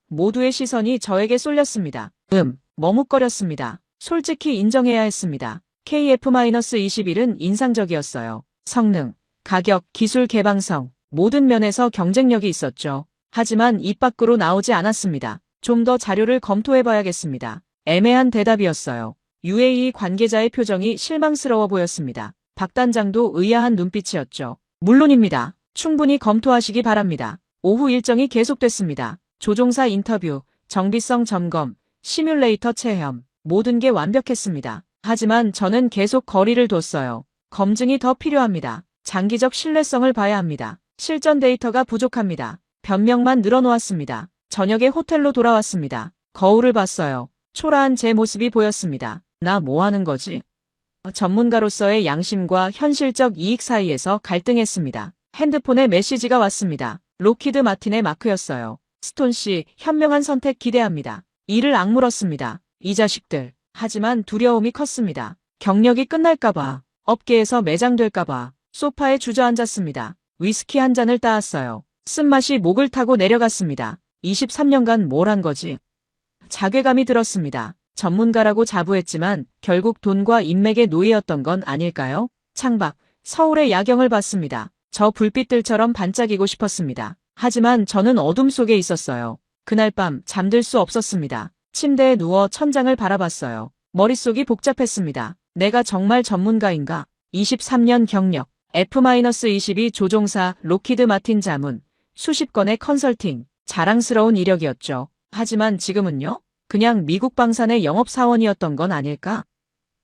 C: 모두의 시선이 저에게 쏠렸습니다. 머뭇거렸습니다. 솔직히 인정해야 했습니다. KF-21은 인상적이었어요. 성능, 가격, 기술 개방성, 모든 면에서 경쟁력이 있었죠. 하지만 입 밖으로 나오지 않았습니다. 좀 더 자료를 검토해봐야겠습니다. 애매한 대답이었어요. UAE 관계자의 표정이 실망스러워 보였습니다. 박 단장도 의아한 눈빛이었죠. 물론입니다. 충분히 검토하시기 바랍니다. 오후 일정이 계속됐습니다. 조종사 인터뷰, 정비성 점검, 시뮬레이터 체험, 모든 게 완벽했습니다. 하지만 저는 계속 거리를 뒀어요. 검증이 더 필요합니다. 장기적 신뢰성을 봐야 합니다. 실전 데이터가 부족합니다. 변명만 늘어놓았습니다. 저녁에 호텔로 돌아왔습니다. 거울을 봤어요. 초라한 제 모습이 보였습니다. 나 뭐 하는 거지? 전문가로서의 양심과 현실적 이익 사이에서 갈등했습니다. 핸드폰에 메시지가 왔습니다. 로키드 마틴의 마크였어요. 스톤 씨, 현명한 선택 기대합니다. 이를 악물었습니다. 이 자식들. 하지만 두려움이 컸습니다. 경력이 끝날까봐, 업계에서 매장될까봐 소파에 주저앉았습니다. 위스키 한 잔을 따았어요. 쓴맛이 목을 타고 내려갔습니다. 23년간 뭘 한 거지? 자괴감이 들었습니다. 전문가라고 자부했지만 결국 돈과 인맥의 노예였던 건 아닐까요? 창밖, 서울의 야경을 봤습니다. 저 불빛들처럼 반짝이고 싶었습니다. 하지만 저는 어둠 속에 있었어요. 그날 밤 잠들 수 없었습니다. 침대에 누워 천장을 바라봤어요. 머릿속이 복잡했습니다. 내가 정말 전문가인가? 23년 경력, F-22 조종사 로키드 마틴 자문, 수십 건의 컨설팅, 자랑스러운 이력이었죠. 하지만 지금은요? 그냥 미국 방산의 영업사원이었던 건 아닐까?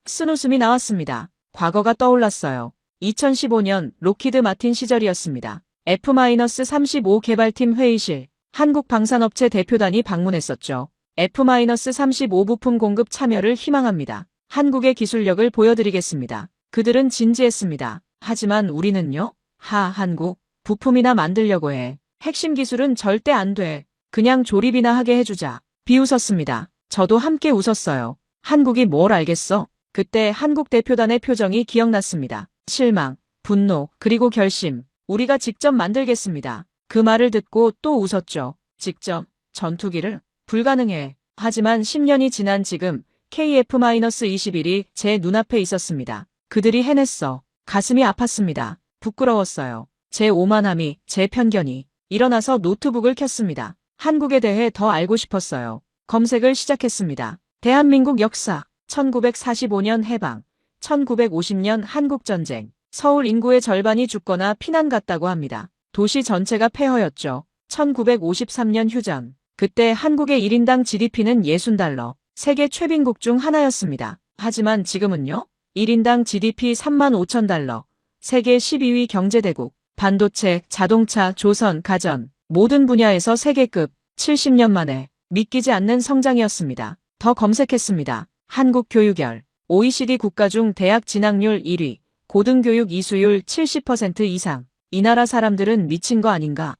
C: 쓴웃음이 나왔습니다. 과거가 떠올랐어요. 2015년 로키드 마틴 시절이었습니다. F-35 개발팀 회의실, 한국방산업체 대표단이 방문했었죠. F-35 부품 공급 참여를 희망합니다. 한국의 기술력을 보여드리겠습니다. 그들은 진지했습니다. 하지만 우리는요? 한국, 부품이나 만들려고 해. 핵심 기술은 절대 안 돼. 그냥 조립이나 하게 해주자. 비웃었습니다. 저도 함께 웃었어요. 한국이 뭘 알겠어? 그때 한국 대표단의 표정이 기억났습니다. 실망, 분노, 그리고 결심. 우리가 직접 만들겠습니다. 그 말을 듣고 또 웃었죠. 직접, 전투기를? 불가능해. 하지만 10년이 지난 지금 KF-21이 제 눈앞에 있었습니다. 그들이 해냈어. 가슴이 아팠습니다. 부끄러웠어요. 제 오만함이, 제 편견이. 일어나서 노트북을 켰습니다. 한국에 대해 더 알고 싶었어요. 검색을 시작했습니다. 대한민국 역사, 1945년 해방, 1950년 한국전쟁, 서울 인구의 절반이 죽거나 피난 갔다고 합니다. 도시 전체가 폐허였죠. 1953년 휴전. 그때 한국의 1인당 GDP는 $60, 세계 최빈국 중 하나였습니다. 하지만 지금은요? 1인당 GDP $35,000, 세계 12위 경제대국, 반도체, 자동차, 조선, 가전, 모든 분야에서 세계급, 70년 만에 믿기지 않는 성장이었습니다. 더 검색했습니다. 한국 교육열, OECD 국가 중 대학 진학률 1위, 고등교육 이수율 70% 이상. 이 나라 사람들은 미친 거 아닌가?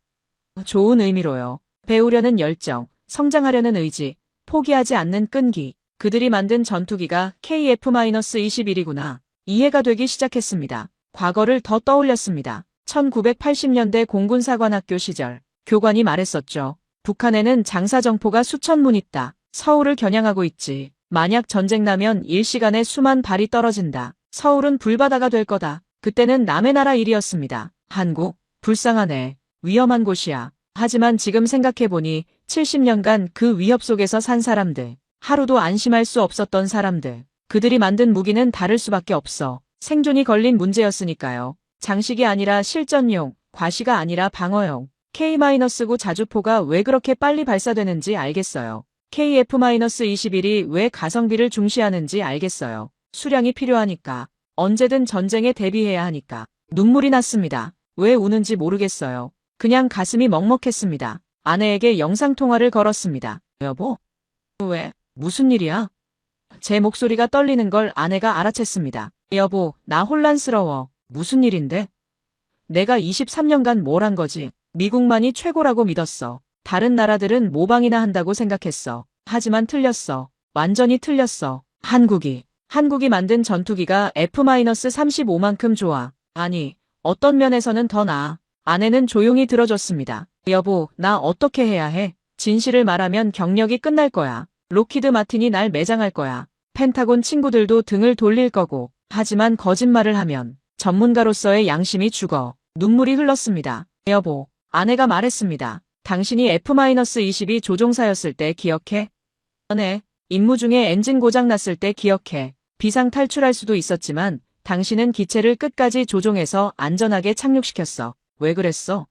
C: 좋은 의미로요. 배우려는 열정, 성장하려는 의지, 포기하지 않는 끈기. 그들이 만든 전투기가 KF-21이구나. 이해가 되기 시작했습니다. 과거를 더 떠올렸습니다. 1980년대 공군사관학교 시절 교관이 말했었죠. 북한에는 장사정포가 수천 문 있다. 서울을 겨냥하고 있지. 만약 전쟁 나면 일시간에 수만 발이 떨어진다. 서울은 불바다가 될 거다. 그때는 남의 나라 일이었습니다. 한국, 불쌍하네. 위험한 곳이야. 하지만 지금 생각해보니 70년간 그 위협 속에서 산 사람들, 하루도 안심할 수 없었던 사람들, 그들이 만든 무기는 다를 수밖에 없어. 생존이 걸린 문제였으니까요. 장식이 아니라 실전용, 과시가 아니라 방어용. K-9 자주포가 왜 그렇게 빨리 발사되는지 알겠어요. KF-21이 왜 가성비를 중시하는지 알겠어요. 수량이 필요하니까. 언제든 전쟁에 대비해야 하니까. 눈물이 났습니다. 왜 우는지 모르겠어요. 그냥 가슴이 먹먹했습니다. 아내에게 영상통화를 걸었습니다. 여보? 왜? 무슨 일이야? 제 목소리가 떨리는 걸 아내가 알아챘습니다. 여보, 나 혼란스러워. 무슨 일인데? 내가 23년간 뭘 한 거지? 미국만이 최고라고 믿었어. 다른 나라들은 모방이나 한다고 생각했어. 하지만 틀렸어. 완전히 틀렸어. 한국이 만든 전투기가 F-35만큼 좋아. 아니, 어떤 면에서는 더 나아. 아내는 조용히 들어줬습니다. 여보, 나 어떻게 해야 해? 진실을 말하면 경력이 끝날 거야. 로키드 마틴이 날 매장할 거야. 펜타곤 친구들도 등을 돌릴 거고. 하지만 거짓말을 하면 전문가로서의 양심이 죽어. 눈물이 흘렀습니다. 여보, 아내가 말했습니다. 당신이 F-22 조종사였을 때 기억해? 네. 임무 중에 엔진 고장 났을 때 기억해. 비상 탈출할 수도 있었지만 당신은 기체를 끝까지 조종해서 안전하게 착륙시켰어. 왜 그랬어?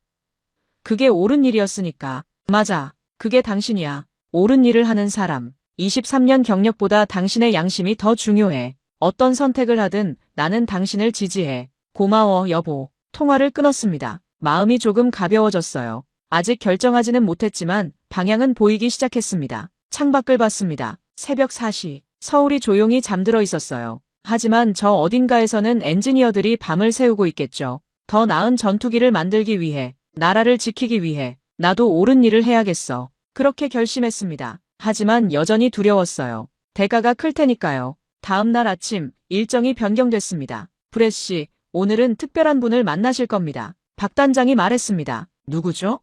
C: 그게 옳은 일이었으니까. 맞아. 그게 당신이야. 옳은 일을 하는 사람. 23년 경력보다 당신의 양심이 더 중요해. 어떤 선택을 하든 나는 당신을 지지해. 고마워, 여보. 통화를 끊었습니다. 마음이 조금 가벼워졌어요. 아직 결정하지는 못했지만 방향은 보이기 시작했습니다. 창밖을 봤습니다. 새벽 4시. 서울이 조용히 잠들어 있었어요. 하지만 저 어딘가에서는 엔지니어들이 밤을 새우고 있겠죠. 더 나은 전투기를 만들기 위해, 나라를 지키기 위해, 나도 옳은 일을 해야겠어. 그렇게 결심했습니다. 하지만 여전히 두려웠어요. 대가가 클 테니까요. 다음 날 아침 일정이 변경됐습니다. 브레씨, 오늘은 특별한 분을 만나실 겁니다. 박 단장이 말했습니다. 누구죠?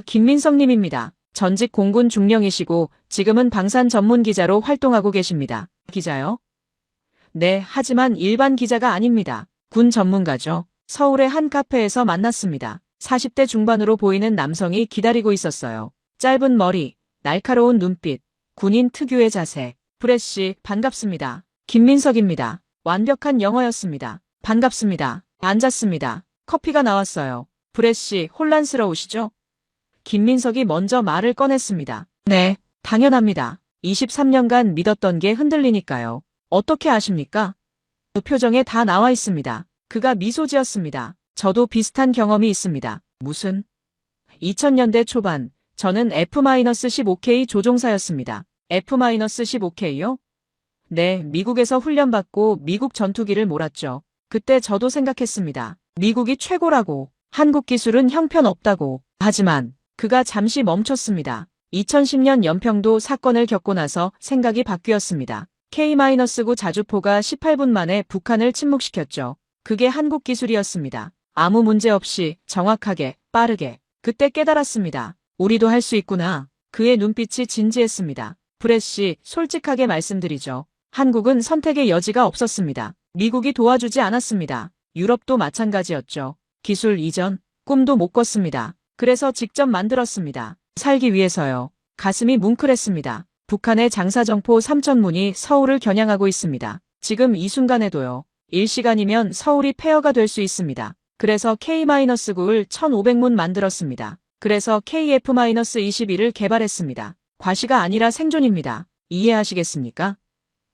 C: 김민석님입니다. 전직 공군 중령이시고 지금은 방산 전문 기자로 활동하고 계십니다. 기자요? 네, 하지만 일반 기자가 아닙니다. 군 전문가죠. 서울의 한 카페에서 만났습니다. 40대 중반으로 보이는 남성이 기다리고 있었어요. 짧은 머리, 날카로운 눈빛, 군인 특유의 자세. 브레씨, 반갑습니다. 김민석입니다. 완벽한 영어였습니다. 반갑습니다. 앉았습니다. 커피가 나왔어요. 브레씨, 혼란스러우시죠? 김민석이 먼저 말을 꺼냈습니다. 네, 당연합니다. 23년간 믿었던 게 흔들리니까요. 어떻게 아십니까? 그 표정에 다 나와 있습니다. 그가 미소 지었습니다. 저도 비슷한 경험이 있습니다. 무슨? 2000년대 초반, 저는 F-15K 조종사였습니다. F-15K요? 네, 미국에서 훈련받고 미국 전투기를 몰았죠. 그때 저도 생각했습니다. 미국이 최고라고, 한국 기술은 형편없다고. 하지만 그가 잠시 멈췄습니다. 2010년 연평도 사건을 겪고 나서 생각이 바뀌었습니다. K-9 자주포가 18분 만에 북한을 침묵시켰죠. 그게 한국 기술이었습니다. 아무 문제 없이 정확하게, 빠르게. 그때 깨달았습니다. 우리도 할 수 있구나. 그의 눈빛이 진지했습니다. 브레씨, 솔직하게 말씀드리죠. 한국은 선택의 여지가 없었습니다. 미국이 도와주지 않았습니다. 유럽도 마찬가지였죠. 기술 이전, 꿈도 못 꿨습니다. 그래서 직접 만들었습니다. 살기 위해서요. 가슴이 뭉클했습니다. 북한의 장사정포 3000문이 서울을 겨냥하고 있습니다. 지금 이 순간에도요. 1시간이면 서울이 폐허가 될 수 있습니다. 그래서 K-9을 1500문 만들었습니다. 그래서 KF-21을 개발했습니다. 과시가 아니라 생존입니다. 이해하시겠습니까?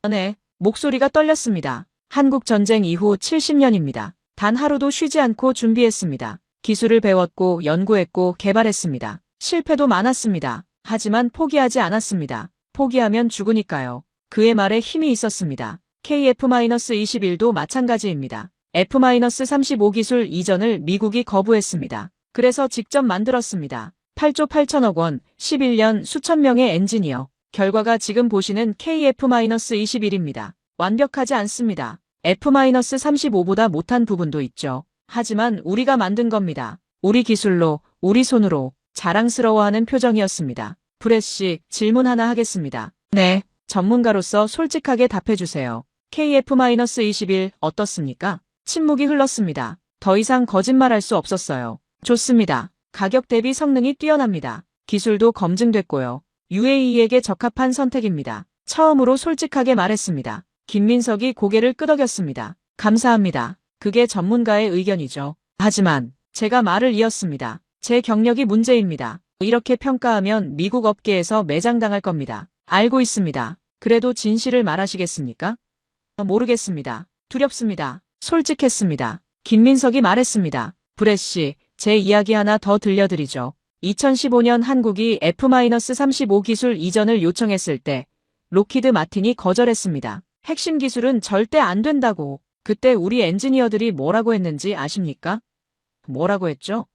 C: 네, 목소리가 떨렸습니다. 한국 전쟁 이후 70년입니다. 단 하루도 쉬지 않고 준비했습니다. 기술을 배웠고 연구했고 개발했습니다. 실패도 많았습니다. 하지만 포기하지 않았습니다. 포기하면 죽으니까요. 그의 말에 힘이 있었습니다. KF-21도 마찬가지입니다. F-35 기술 이전을 미국이 거부했습니다. 그래서 직접 만들었습니다. 8조 8천억 원, 11년 수천 명의 엔지니어. 결과가 지금 보시는 KF-21입니다. 완벽하지 않습니다. F-35보다 못한 부분도 있죠. 하지만 우리가 만든 겁니다. 우리 기술로, 우리 손으로 자랑스러워하는 표정이었습니다. 브레씨, 질문 하나 하겠습니다. 네, 전문가로서 솔직하게 답해주세요. KF-21 어떻습니까? 침묵이 흘렀습니다. 더 이상 거짓말할 수 없었어요. 좋습니다. 가격 대비 성능이 뛰어납니다. 기술도 검증됐고요. UAE에게 적합한 선택입니다. 처음으로 솔직하게 말했습니다. 김민석이 고개를 끄덕였습니다. 감사합니다. 그게 전문가의 의견이죠. 하지만 제가 말을 이었습니다. 제 경력이 문제입니다. 이렇게 평가하면 미국 업계에서 매장당할 겁니다. 알고 있습니다. 그래도 진실을 말하시겠습니까? 모르겠습니다. 두렵습니다. 솔직했습니다. 김민석이 말했습니다. 브레씨, 제 이야기 하나 더 들려드리죠. 2015년 한국이 F-35 기술 이전을 요청했을 때 록히드 마틴이 거절했습니다. 핵심 기술은 절대 안 된다고. 그때 우리 엔지니어들이 뭐라고 했는지 아십니까? 뭐라고 했죠?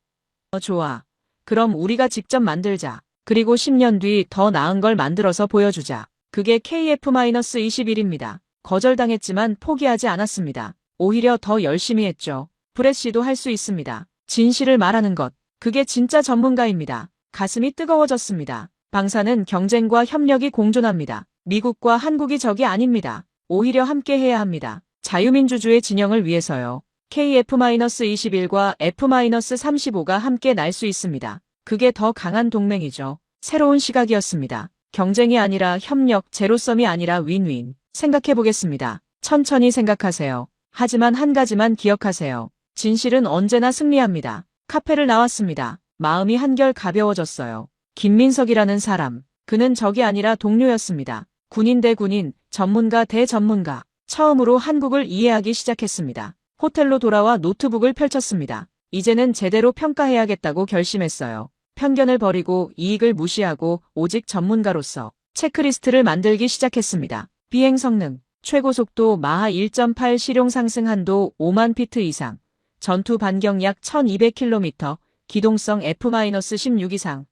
C: 좋아. 그럼 우리가 직접 만들자. 그리고 10년 뒤 더 나은 걸 만들어서 보여주자. 그게 KF-21입니다. 거절당했지만 포기하지 않았습니다. 오히려 더 열심히 했죠. 브레씨도 할 수 있습니다. 진실을 말하는 것. 그게 진짜 전문가입니다. 가슴이 뜨거워졌습니다. 방사는 경쟁과 협력이 공존합니다. 미국과 한국이 적이 아닙니다. 오히려 함께 해야 합니다. 자유민주주의 진영을 위해서요. KF-21과 F-35가 함께 날 수 있습니다. 그게 더 강한 동맹이죠. 새로운 시각이었습니다. 경쟁이 아니라 협력, 제로섬이 아니라 윈윈. 생각해보겠습니다. 천천히 생각하세요. 하지만 한 가지만 기억하세요. 진실은 언제나 승리합니다. 카페를 나왔습니다. 마음이 한결 가벼워졌어요. 김민석이라는 사람. 그는 적이 아니라 동료였습니다. 군인 대 군인, 전문가 대 전문가. 처음으로 한국을 이해하기 시작했습니다. 호텔로 돌아와 노트북을 펼쳤습니다. 이제는 제대로 평가해야겠다고 결심했어요. 편견을 버리고 이익을 무시하고 오직 전문가로서 체크리스트를 만들기 시작했습니다. 비행 성능, 최고 속도 마하 1.8 실용 상승 한도 5만 피트 이상, 전투 반경 약 1200km, 기동성 F-16 이상,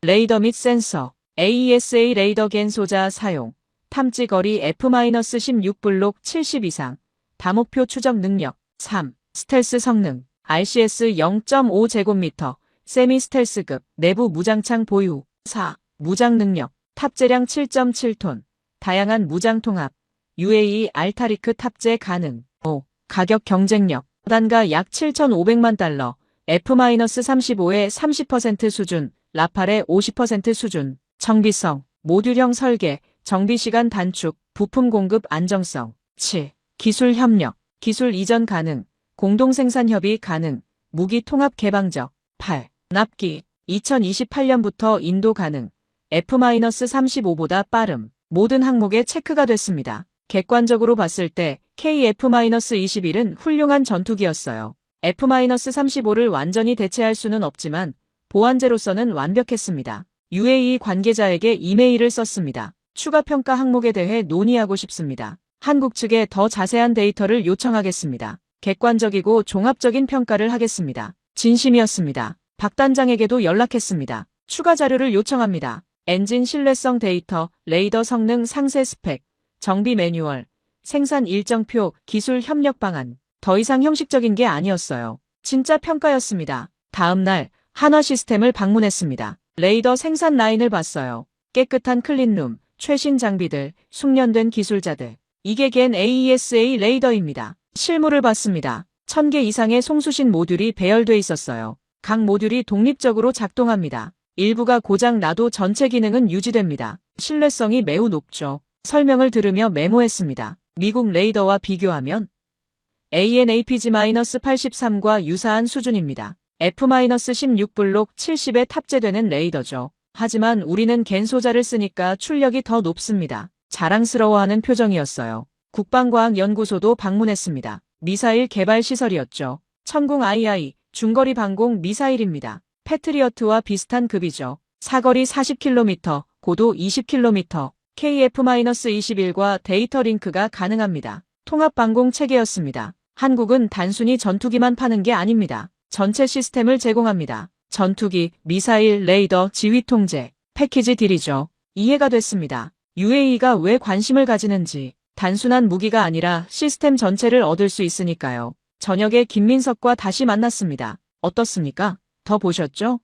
C: 레이더 및 센서, AESA 레이더 갠 소자 사용, 탐지 거리 F-16 블록 70 이상. 다목표 추적 능력. 3. 스텔스 성능. RCS 0.5 제곱미터. 세미 스텔스급. 내부 무장창 보유. 4. 무장 능력. 탑재량 7.7톤. 다양한 무장 통합. UAE 알타리크 탑재 가능. 5. 가격 경쟁력. 단가 약 7,500만 달러. F-35의 30% 수준. 라팔의 50% 수준. 정비성. 모듈형 설계. 정비시간 단축. 부품 공급 안정성. 7. 기술 협력. 기술 이전 가능. 공동 생산 협의 가능. 무기 통합 개방적. 8. 납기. 2028년부터 인도 가능. F-35보다 빠름. 모든 항목에 체크가 됐습니다. 객관적으로 봤을 때 KF-21은 훌륭한 전투기였어요. F-35를 완전히 대체할 수는 없지만 보완제로서는 완벽했습니다. UAE 관계자에게 이메일을 썼습니다. 추가 평가 항목에 대해 논의하고 싶습니다. 한국 측에 더 자세한 데이터를 요청하겠습니다. 객관적이고 종합적인 평가를 하겠습니다. 진심이었습니다. 박 단장에게도 연락했습니다. 추가 자료를 요청합니다. 엔진 신뢰성 데이터, 레이더 성능 상세 스펙, 정비 매뉴얼, 생산 일정표, 기술 협력 방안. 더 이상 형식적인 게 아니었어요. 진짜 평가였습니다. 다음 날 한화 시스템을 방문했습니다. 레이더 생산 라인을 봤어요. 깨끗한 클린룸, 최신 장비들, 숙련된 기술자들. 이게 겐 AESA 레이더입니다. 실물을 봤습니다. 1000개 이상의 송수신 모듈이 배열돼 있었어요. 각 모듈이 독립적으로 작동합니다. 일부가 고장 나도 전체 기능은 유지됩니다. 신뢰성이 매우 높죠. 설명을 들으며 메모했습니다. 미국 레이더와 비교하면 AN/APG-83과 유사한 수준입니다. F-16 블록 70에 탑재되는 레이더죠. 하지만 우리는 겐 소자를 쓰니까 출력이 더 높습니다. 자랑스러워하는 표정이었어요. 국방과학연구소도 방문했습니다. 미사일 개발 시설이었죠. 천궁 II, 중거리 방공 미사일입니다. 패트리어트와 비슷한 급이죠. 사거리 40km, 고도 20km, KF-21과 데이터 링크가 가능합니다. 통합 방공 체계였습니다. 한국은 단순히 전투기만 파는 게 아닙니다. 전체 시스템을 제공합니다. 전투기, 미사일, 레이더, 지휘 통제, 패키지 딜이죠. 이해가 됐습니다. UAE가 왜 관심을 가지는지. 단순한 무기가 아니라 시스템 전체를 얻을 수 있으니까요. 저녁에 김민석과 다시 만났습니다. 어떻습니까? 더 보셨죠?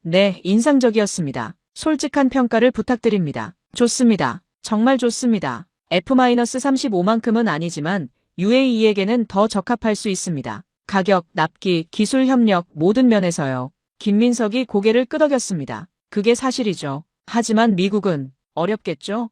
C: 네, 인상적이었습니다. 솔직한 평가를 부탁드립니다. 좋습니다. 정말 좋습니다. F-35만큼은 아니지만 UAE에게는 더 적합할 수 있습니다. 가격, 납기, 기술 협력 모든 면에서요. 김민석이 고개를 끄덕였습니다. 그게 사실이죠. 하지만 미국은 어렵겠죠?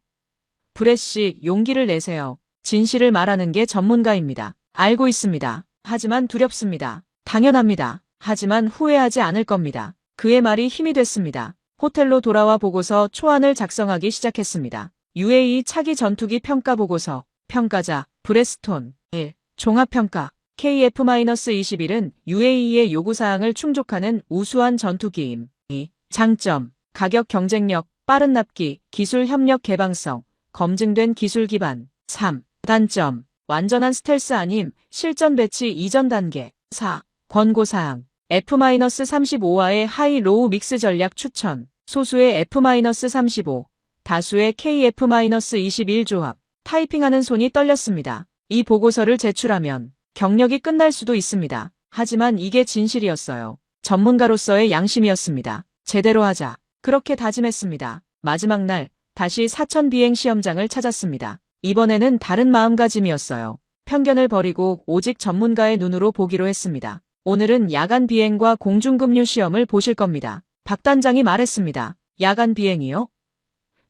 C: 브렛 씨, 용기를 내세요. 진실을 말하는 게 전문가입니다. 알고 있습니다. 하지만 두렵습니다. 당연합니다. 하지만 후회하지 않을 겁니다. 그의 말이 힘이 됐습니다. 호텔로 돌아와 보고서 초안을 작성하기 시작했습니다. UAE 차기 전투기 평가 보고서. 평가자, 브레스톤. 1. 종합평가. KF-21은 UAE의 요구사항을 충족하는 우수한 전투기임. 2. 장점. 가격 경쟁력, 빠른 납기, 기술 협력 개방성, 검증된 기술 기반. 3. 단점. 완전한 스텔스 아님, 실전 배치 이전 단계. 4. 권고사항. F-35와의 하이-로우 믹스 전략 추천. 소수의 F-35, 다수의 KF-21 조합. 타이핑하는 손이 떨렸습니다. 이 보고서를 제출하면 경력이 끝날 수도 있습니다. 하지만 이게 진실이었어요. 전문가로서의 양심이었습니다. 제대로 하자. 그렇게 다짐했습니다. 마지막 날 다시 사천 비행 시험장을 찾았습니다. 이번에는 다른 마음가짐이었어요. 편견을 버리고 오직 전문가의 눈으로 보기로 했습니다. 오늘은 야간 비행과 공중급류 시험을 보실 겁니다. 박 단장이 말했습니다. 야간 비행이요?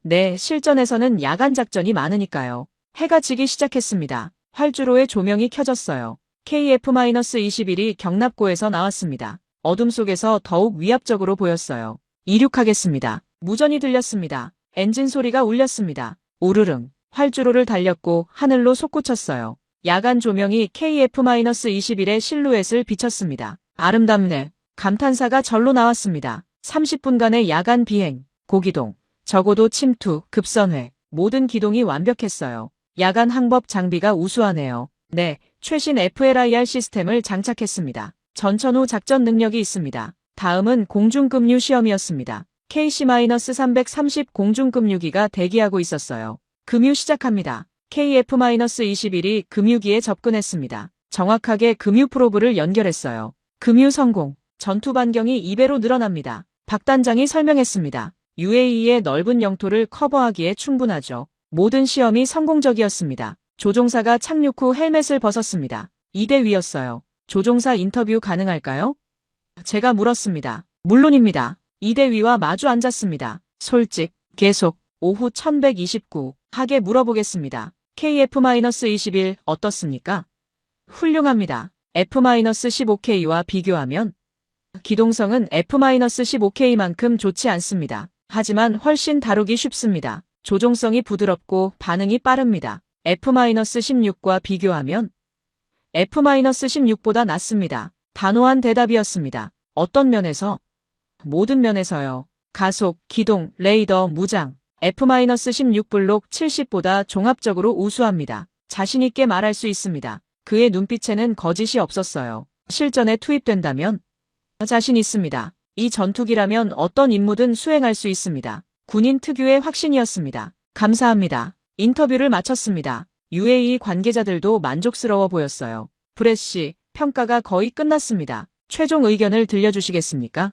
C: 네, 실전에서는 야간 작전이 많으니까요. 해가 지기 시작했습니다. 활주로에 조명이 켜졌어요. KF-21이 경납고에서 나왔습니다. 어둠 속에서 더욱 위압적으로 보였어요. 이륙하겠습니다. 무전이 들렸습니다. 엔진 소리가 울렸습니다. 우르릉. 활주로를 달렸고 하늘로 솟구쳤어요. 야간 조명이 KF-21의 실루엣을 비쳤습니다. 아름답네. 감탄사가 절로 나왔습니다. 30분간의 야간 비행, 고기동, 저고도 침투, 급선회, 모든 기동이 완벽했어요. 야간 항법 장비가 우수하네요. 네, 최신 FLIR 시스템을 장착했습니다. 전천 후 작전 능력이 있습니다. 다음은 공중급류 시험이었습니다. KC-330 공중급류기가 대기하고 있었어요. 금유 시작합니다. KF-21이 금유기에 접근했습니다. 정확하게 금유 프로브를 연결했어요. 금유 성공. 전투 반경이 2배로 늘어납니다. 박 단장이 설명했습니다. UAE의 넓은 영토를 커버하기에 충분하죠. 모든 시험이 성공적이었습니다. 조종사가 착륙 후 헬멧을 벗었습니다. 이대 위였어요. 조종사 인터뷰 가능할까요? 제가 물었습니다. 물론입니다. 이대 위와 마주 앉았습니다. 솔직, 계속, 오후 1129, 하게 물어보겠습니다. KF-21 어떻습니까? 훌륭합니다. F-15K와 비교하면 기동성은 F-15K만큼 좋지 않습니다. 하지만 훨씬 다루기 쉽습니다. 조종성이 부드럽고 반응이 빠릅니다. F-16과 비교하면 F-16보다 낫습니다. 단호한 대답이었습니다. 어떤 면에서? 모든 면에서요. 가속, 기동, 레이더, 무장. F-16 블록 70보다 종합적으로 우수합니다. 자신있게 말할 수 있습니다. 그의 눈빛에는 거짓이 없었어요. 실전에 투입된다면? 자신 있습니다. 이 전투기라면 어떤 임무든 수행할 수 있습니다. 군인 특유의 확신이었습니다. 감사합니다. 인터뷰를 마쳤습니다. UAE 관계자들도 만족스러워 보였어요. 브렛 씨, 평가가 거의 끝났습니다. 최종 의견을 들려주시겠습니까?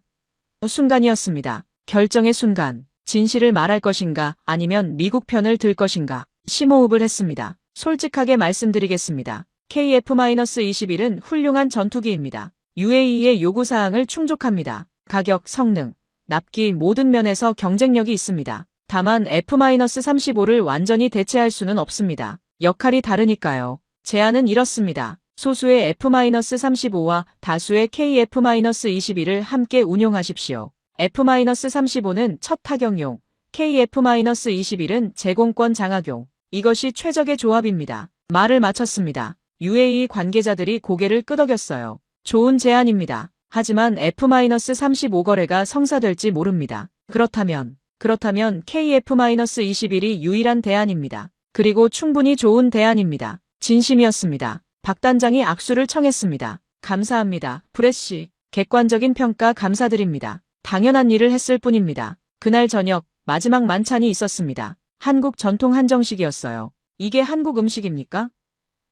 C: 순간이었습니다. 결정의 순간. 진실을 말할 것인가 아니면 미국 편을 들 것인가. 심호흡을 했습니다. 솔직하게 말씀드리겠습니다. KF-21은 훌륭한 전투기입니다. UAE의 요구사항을 충족합니다. 가격, 성능, 납기 모든 면에서 경쟁력이 있습니다. 다만 F-35를 완전히 대체할 수는 없습니다. 역할이 다르니까요. 제안은 이렇습니다. 소수의 F-35와 다수의 KF-21을 함께 운용하십시오. F-35는 첫 타격용, KF-21은 제공권 장악용. 이것이 최적의 조합입니다. 말을 마쳤습니다. UAE 관계자들이 고개를 끄덕였어요. 좋은 제안입니다. 하지만 F-35 거래가 성사될지 모릅니다. 그렇다면 KF-21이 유일한 대안입니다. 그리고 충분히 좋은 대안입니다. 진심이었습니다. 박 단장이 악수를 청했습니다. 감사합니다. 브렛 씨. 객관적인 평가 감사드립니다. 당연한 일을 했을 뿐입니다. 그날 저녁 마지막 만찬이 있었습니다. 한국 전통 한정식이었어요. 이게 한국 음식입니까?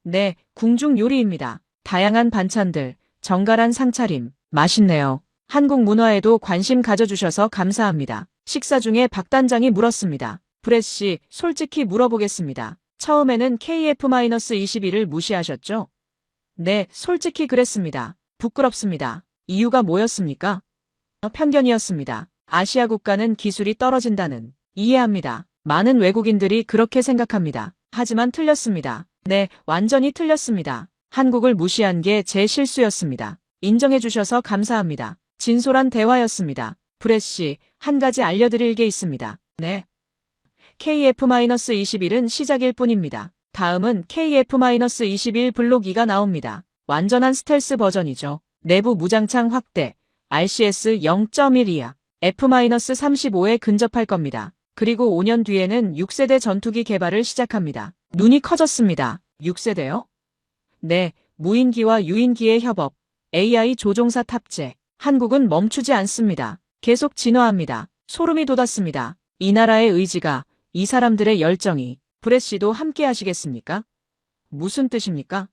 C: 네, 궁중 요리입니다. 다양한 반찬들, 정갈한 상차림, 맛있네요. 한국 문화에도 관심 가져주셔서 감사합니다. 식사 중에 박 단장이 물었습니다. 브렛 씨, 솔직히 물어보겠습니다. 처음에는 KF-21을 무시하셨죠? 네, 솔직히 그랬습니다. 부끄럽습니다. 이유가 뭐였습니까? 편견이었습니다. 아시아 국가는 기술이 떨어진다는. 이해합니다. 많은 외국인들이 그렇게 생각합니다. 하지만 틀렸습니다. 네, 완전히 틀렸습니다. 한국을 무시한 게 제 실수였습니다. 인정해 주셔서 감사합니다. 진솔한 대화였습니다. 브렛 씨, 한 가지 알려드릴 게 있습니다. 네. KF-21은 시작일 뿐입니다. 다음은 KF-21 블록 2가 나옵니다. 완전한 스텔스 버전이죠. 내부 무장창 확대, RCS 0.1이야. F-35에 근접할 겁니다. 그리고 5년 뒤에는 6세대 전투기 개발을 시작합니다. 눈이 커졌습니다. 6세대요? 네, 무인기와 유인기의 협업, AI 조종사 탑재. 한국은 멈추지 않습니다. 계속 진화합니다. 소름이 돋았습니다. 이 나라의 의지가, 이 사람들의 열정이. 브렛 씨도 함께 하시겠습니까? 무슨 뜻입니까?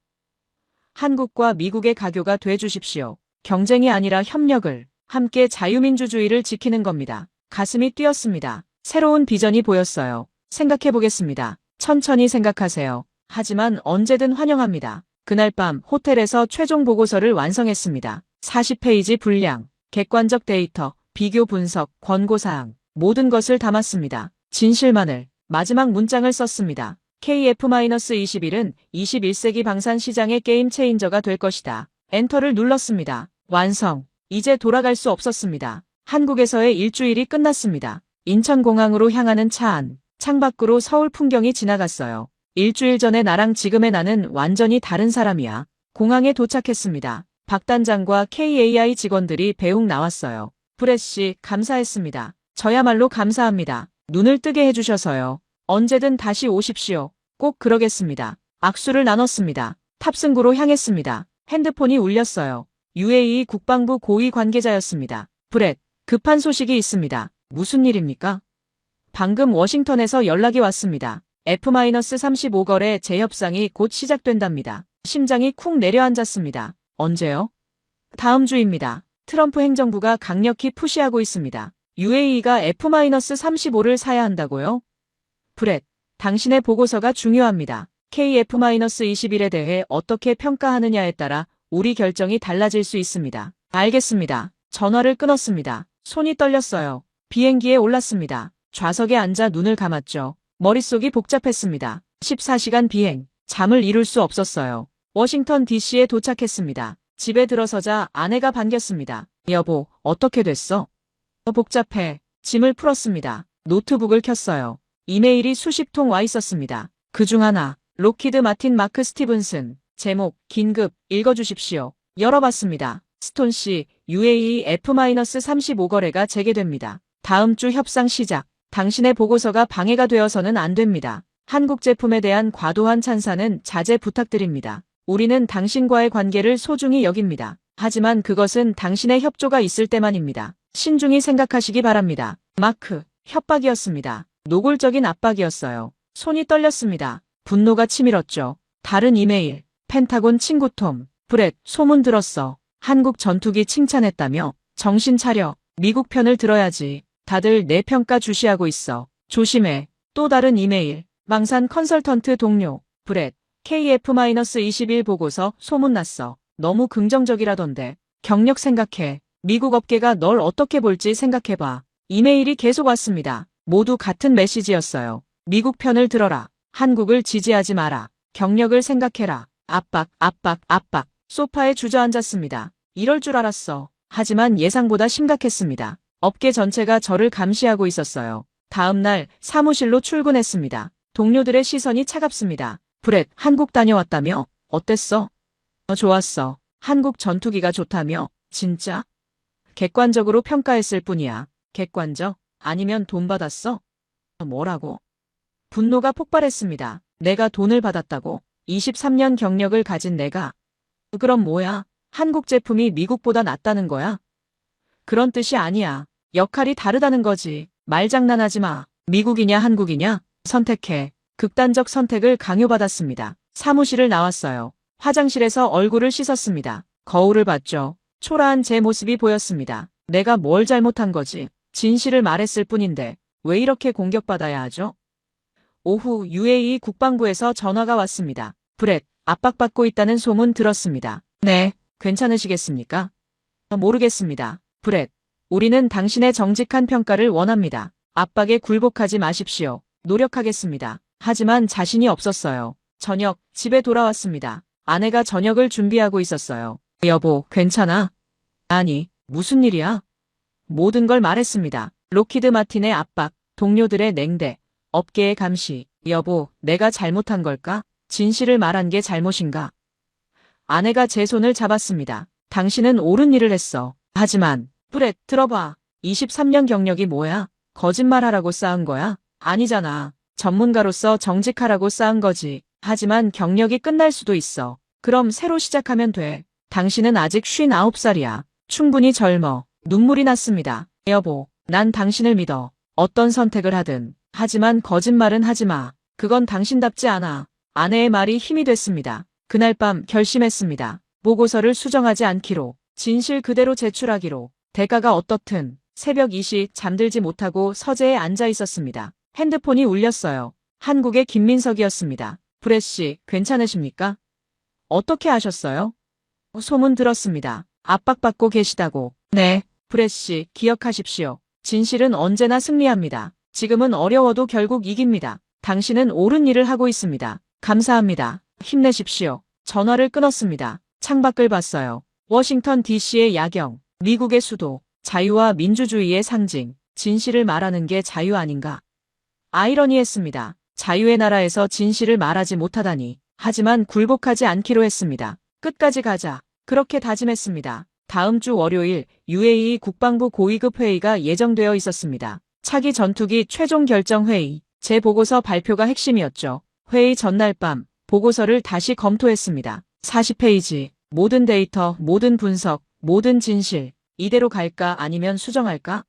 C: 한국과 미국의 가교가 돼 주십시오. 경쟁이 아니라 협력을, 함께 자유민주주의를 지키는 겁니다. 가슴이 뛰었습니다. 새로운 비전이 보였어요. 생각해 보겠습니다. 천천히 생각하세요. 하지만 언제든 환영합니다. 그날 밤 호텔에서 최종 보고서를 완성했습니다. 40페이지 분량, 객관적 데이터, 비교 분석, 권고사항, 모든 것을 담았습니다. 진실만을, 마지막 문장을 썼습니다. KF-21은 21세기 방산 시장의 게임 체인저가 될 것이다. 엔터를 눌렀습니다. 완성. 이제 돌아갈 수 없었습니다. 한국에서의 일주일이 끝났습니다. 인천공항으로 향하는 차 안, 창밖으로 서울 풍경이 지나갔어요. 일주일 전에 나랑 지금의 나는 완전히 다른 사람이야. 공항에 도착했습니다. 박 단장과 KAI 직원들이 배웅 나왔어요. 브렛 씨, 감사했습니다. 저야말로 감사합니다. 눈을 뜨게 해주셔서요. 언제든 다시 오십시오. 꼭 그러겠습니다. 악수를 나눴습니다. 탑승구로 향했습니다. 핸드폰이 울렸어요. UAE 국방부 고위 관계자였습니다. 브렛, 급한 소식이 있습니다. 무슨 일입니까? 방금 워싱턴에서 연락이 왔습니다. F-35거래 재협상이 곧 시작된답니다. 심장이 쿵 내려앉았습니다. 언제요? 다음 주입니다. 트럼프 행정부가 강력히 푸시하고 있습니다. UAE가 F-35를 사야 한다고요? 브렛, 당신의 보고서가 중요합니다. KF-21에 대해 어떻게 평가하느냐에 따라 우리 결정이 달라질 수 있습니다. 알겠습니다. 전화를 끊었습니다. 손이 떨렸어요. 비행기에 올랐습니다. 좌석에 앉아 눈을 감았죠. 머릿속이 복잡했습니다. 14시간 비행, 잠을 이룰 수 없었어요. 워싱턴 DC에 도착했습니다. 집에 들어서자 아내가 반겼습니다. 여보, 어떻게 됐어? 복잡해. 짐을 풀었습니다. 노트북을 켰어요. 이메일이 수십 통 와 있었습니다. 그중 하나, 록히드 마틴 마크 스티븐슨. 제목, 긴급, 읽어주십시오. 열어봤습니다. 스톤 씨, UAE F-35 거래가 재개됩니다. 다음 주 협상 시작. 당신의 보고서가 방해가 되어서는 안 됩니다. 한국 제품에 대한 과도한 찬사는 자제 부탁드립니다. 우리는 당신과의 관계를 소중히 여깁니다. 하지만 그것은 당신의 협조가 있을 때만입니다. 신중히 생각하시기 바랍니다. 마크, 협박이었습니다. 노골적인 압박이었어요. 손이 떨렸습니다. 분노가 치밀었죠. 다른 이메일, 펜타곤 친구 톰, 브렛, 소문 들었어. 한국 전투기 칭찬했다며. 정신 차려. 미국 편을 들어야지. 다들 내 평가 주시하고 있어. 조심해. 또 다른 이메일, 망산 컨설턴트 동료, 브렛, KF-21 보고서 소문났어. 너무 긍정적이라던데. 경력 생각해. 미국 업계가 널 어떻게 볼지 생각해봐. 이메일이 계속 왔습니다. 모두 같은 메시지였어요. 미국 편을 들어라. 한국을 지지하지 마라. 경력을 생각해라. 압박, 압박, 압박. 소파에 주저앉았습니다. 이럴 줄 알았어. 하지만 예상보다 심각했습니다. 업계 전체가 저를 감시하고 있었어요. 다음 날 사무실로 출근했습니다. 동료들의 시선이 차갑습니다. 브렛, 한국 다녀왔다며? 어땠어? 좋았어. 한국 전투기가 좋다며? 진짜? 객관적으로 평가했을 뿐이야. 객관적? 아니면 돈 받았어? 뭐라고? 분노가 폭발했습니다. 내가 돈을 받았다고? 23년 경력을 가진 내가? 그럼 뭐야? 한국 제품이 미국보다 낫다는 거야? 그런 뜻이 아니야. 역할이 다르다는 거지. 말장난하지 마. 미국이냐 한국이냐? 선택해. 극단적 선택을 강요받았습니다. 사무실을 나왔어요. 화장실에서 얼굴을 씻었습니다. 거울을 봤죠. 초라한 제 모습이 보였습니다. 내가 뭘 잘못한 거지? 진실을 말했을 뿐인데 왜 이렇게 공격받아야 하죠? 오후 UAE 국방부에서 전화가 왔습니다. 브렛, 압박받고 있다는 소문 들었습니다. 네, 괜찮으시겠습니까? 모르겠습니다. 브렛, 우리는 당신의 정직한 평가를 원합니다. 압박에 굴복하지 마십시오. 노력하겠습니다. 하지만 자신이 없었어요. 저녁, 집에 돌아왔습니다. 아내가 저녁을 준비하고 있었어요. 여보, 괜찮아? 아니, 무슨 일이야? 모든 걸 말했습니다. 록히드 마틴의 압박, 동료들의 냉대, 업계의 감시. 여보, 내가 잘못한 걸까? 진실을 말한 게 잘못인가? 아내가 제 손을 잡았습니다. 당신은 옳은 일을 했어. 하지만, 브렛, 들어봐. 23년 경력이 뭐야? 거짓말하라고 쌓은 거야? 아니잖아. 전문가로서 정직하라고 쌓은 거지. 하지만 경력이 끝날 수도 있어. 그럼 새로 시작하면 돼. 당신은 아직 59살이야. 충분히 젊어. 눈물이 났습니다. 여보, 난 당신을 믿어. 어떤 선택을 하든. 하지만 거짓말은 하지 마. 그건 당신답지 않아. 아내의 말이 힘이 됐습니다. 그날 밤 결심했습니다. 보고서를 수정하지 않기로. 진실 그대로 제출하기로. 대가가 어떻든. 새벽 2시 잠들지 못하고 서재에 앉아 있었습니다. 핸드폰이 울렸어요. 한국의 김민석이었습니다. 브렛 씨, 괜찮으십니까? 어떻게 아셨어요? 소문 들었습니다. 압박받고 계시다고. 네, 브렛 씨, 기억하십시오. 진실은 언제나 승리합니다. 지금은 어려워도 결국 이깁니다. 당신은 옳은 일을 하고 있습니다. 감사합니다. 힘내십시오. 전화를 끊었습니다. 창밖을 봤어요. 워싱턴 DC의 야경, 미국의 수도, 자유와 민주주의의 상징, 진실을 말하는 게 자유 아닌가? 아이러니했습니다. 자유의 나라에서 진실을 말하지 못하다니. 하지만 굴복하지 않기로 했습니다. 끝까지 가자. 그렇게 다짐했습니다. 다음 주 월요일 UAE 국방부 고위급 회의가 예정되어 있었습니다. 차기 전투기 최종 결정 회의. 제 보고서 발표가 핵심이었죠. 회의 전날 밤 보고서를 다시 검토했습니다. 40페이지. 모든 데이터, 모든 분석, 모든 진실. 이대로 갈까 아니면 수정할까?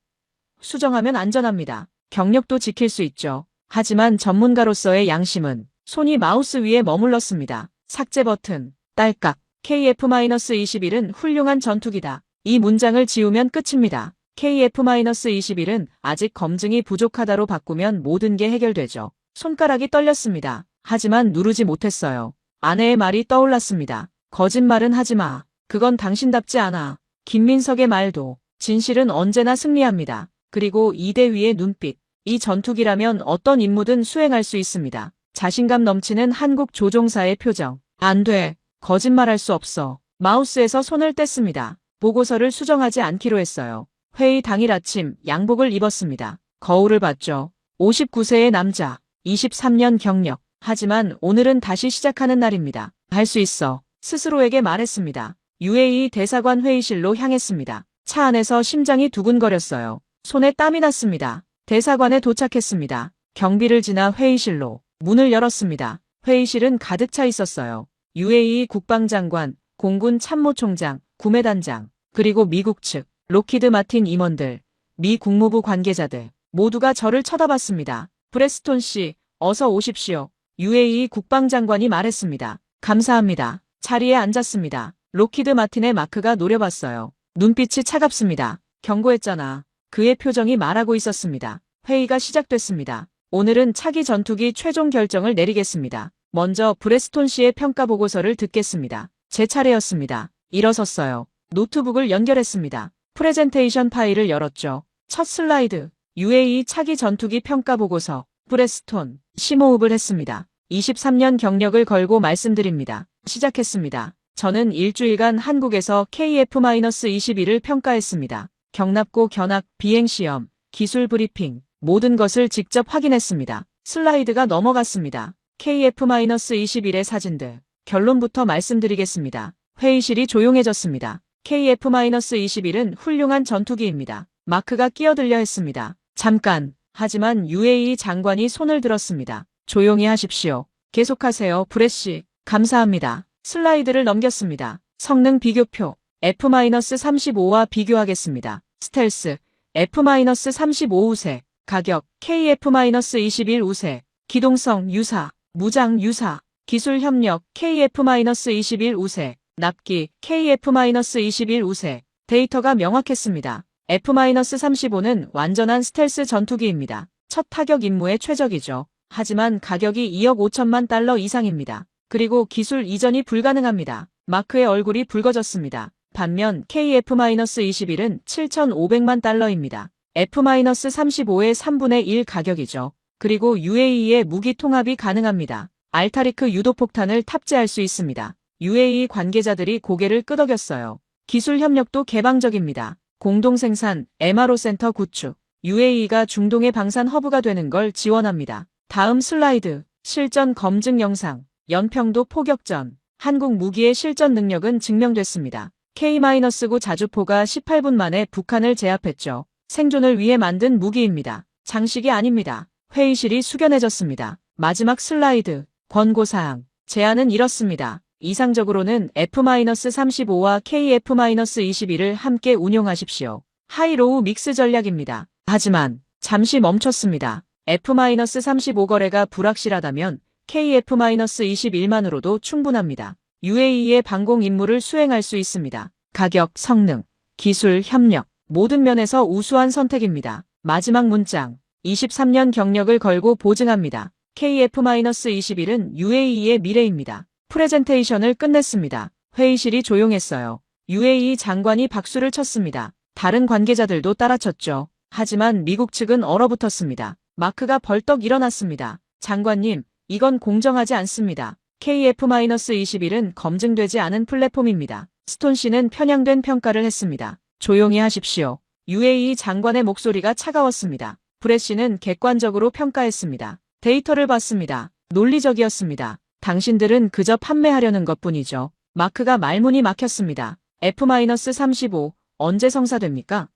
C: 수정하면 안전합니다. 경력도 지킬 수 있죠. 하지만 전문가로서의 양심은 손이 마우스 위에 머물렀습니다. 삭제 버튼, 딸깍. KF-21은 훌륭한 전투기다. 이 문장을 지우면 끝입니다. KF-21은 아직 검증이 부족하다로 바꾸면 모든 게 해결되죠. 손가락이 떨렸습니다. 하지만 누르지 못했어요. 아내의 말이 떠올랐습니다. 거짓말은 하지 마. 그건 당신답지 않아. 김민석의 말도. 진실은 언제나 승리합니다. 그리고 이대 위의 눈빛. 이 전투기라면 어떤 임무든 수행할 수 있습니다. 자신감 넘치는 한국 조종사의 표정. 안 돼. 거짓말할 수 없어. 마우스에서 손을 뗐습니다. 보고서를 수정하지 않기로 했어요. 회의 당일 아침 양복을 입었습니다. 거울을 봤죠. 59세의 남자. 23년 경력. 하지만 오늘은 다시 시작하는 날입니다. 할 수 있어. 스스로에게 말했습니다. UAE 대사관 회의실로 향했습니다. 차 안에서 심장이 두근거렸어요. 손에 땀이 났습니다. 대사관에 도착했습니다. 경비를 지나 회의실로 문을 열었습니다. 회의실은 가득 차 있었어요. UAE 국방장관, 공군 참모총장, 구매단장, 그리고 미국 측, 록히드 마틴 임원들, 미 국무부 관계자들 모두가 저를 쳐다봤습니다. 프레스톤 씨, 어서 오십시오. UAE 국방장관이 말했습니다. 감사합니다. 자리에 앉았습니다. 록히드 마틴의 마크가 노려봤어요. 눈빛이 차갑습니다. 경고했잖아. 그의 표정이 말하고 있었습니다. 회의가 시작됐습니다. 오늘은 차기 전투기 최종 결정을 내리겠습니다. 먼저 브레스톤 씨의 평가 보고서를 듣겠습니다. 제 차례였습니다. 일어섰어요. 노트북을 연결했습니다. 프레젠테이션 파일을 열었죠. 첫 슬라이드. UAE 차기 전투기 평가 보고서. 브레스톤. 심호흡을 했습니다. 23년 경력을 걸고 말씀드립니다. 시작했습니다. 저는 일주일간 한국에서 KF-21을 평가했습니다. 경납고 견학, 비행시험, 기술 브리핑, 모든 것을 직접 확인했습니다. 슬라이드가 넘어갔습니다. KF-21의 사진들. 결론부터 말씀드리겠습니다. 회의실이 조용해졌습니다. KF-21은 훌륭한 전투기입니다. 마크가 끼어들려 했습니다. 잠깐. 하지만 UAE 장관이 손을 들었습니다. 조용히 하십시오. 계속하세요, 브레씨. 감사합니다. 슬라이드를 넘겼습니다. 성능 비교표. F-35와 비교하겠습니다. 스텔스. F-35 우세. 가격. KF-21 우세. 기동성 유사. 무장 유사. 기술 협력. KF-21 우세. 납기. KF-21 우세. 데이터가 명확했습니다. F-35는 완전한 스텔스 전투기입니다. 첫 타격 임무에 최적이죠. 하지만 가격이 2억 5천만 달러 이상입니다. 그리고 기술 이전이 불가능합니다. 마크의 얼굴이 붉어졌습니다. 반면 KF-21은 7,500만 달러입니다. F-35의 3분의 1 가격이죠. 그리고 UAE의 무기 통합이 가능합니다. 알타리크 유도폭탄을 탑재할 수 있습니다. UAE 관계자들이 고개를 끄덕였어요. 기술 협력도 개방적입니다. 공동생산, MRO 센터 구축. UAE가 중동의 방산 허브가 되는 걸 지원합니다. 다음 슬라이드. 실전 검증 영상. 연평도 포격전. 한국 무기의 실전 능력은 증명됐습니다. K-9 자주포가 18분 만에 북한을 제압했죠. 생존을 위해 만든 무기입니다. 장식이 아닙니다. 회의실이 숙연해졌습니다. 마지막 슬라이드. 권고사항. 제안은 이렇습니다. 이상적으로는 F-35와 KF-21을 함께 운용하십시오. 하이로우 믹스 전략입니다. 하지만 잠시 멈췄습니다. F-35 거래가 불확실하다면 KF-21만으로도 충분합니다. UAE의 방공 임무를 수행할 수 있습니다. 가격, 성능, 기술, 협력, 모든 면에서 우수한 선택입니다. 마지막 문장. 23년 경력을 걸고 보증합니다. KF-21은 UAE의 미래입니다. 프레젠테이션을 끝냈습니다. 회의실이 조용했어요. UAE 장관이 박수를 쳤습니다. 다른 관계자들도 따라쳤죠. 하지만 미국 측은 얼어붙었습니다. 마크가 벌떡 일어났습니다. 장관님, 이건 공정하지 않습니다. KF-21은 검증되지 않은 플랫폼입니다. 스톤 씨는 편향된 평가를 했습니다. 조용히 하십시오. UAE 장관의 목소리가 차가웠습니다. 브렛 씨는 객관적으로 평가했습니다. 데이터를 봤습니다. 논리적이었습니다. 당신들은 그저 판매하려는 것뿐이죠. 마크가 말문이 막혔습니다. F-35 언제 성사됩니까?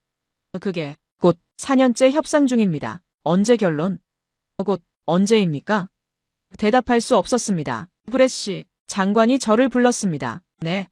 C: 그게 곧 4년째 협상 중입니다. 언제 결론? 곧 언제입니까? 대답할 수 없었습니다. 브렛 씨, 장관이 저를 불렀습니다. 네.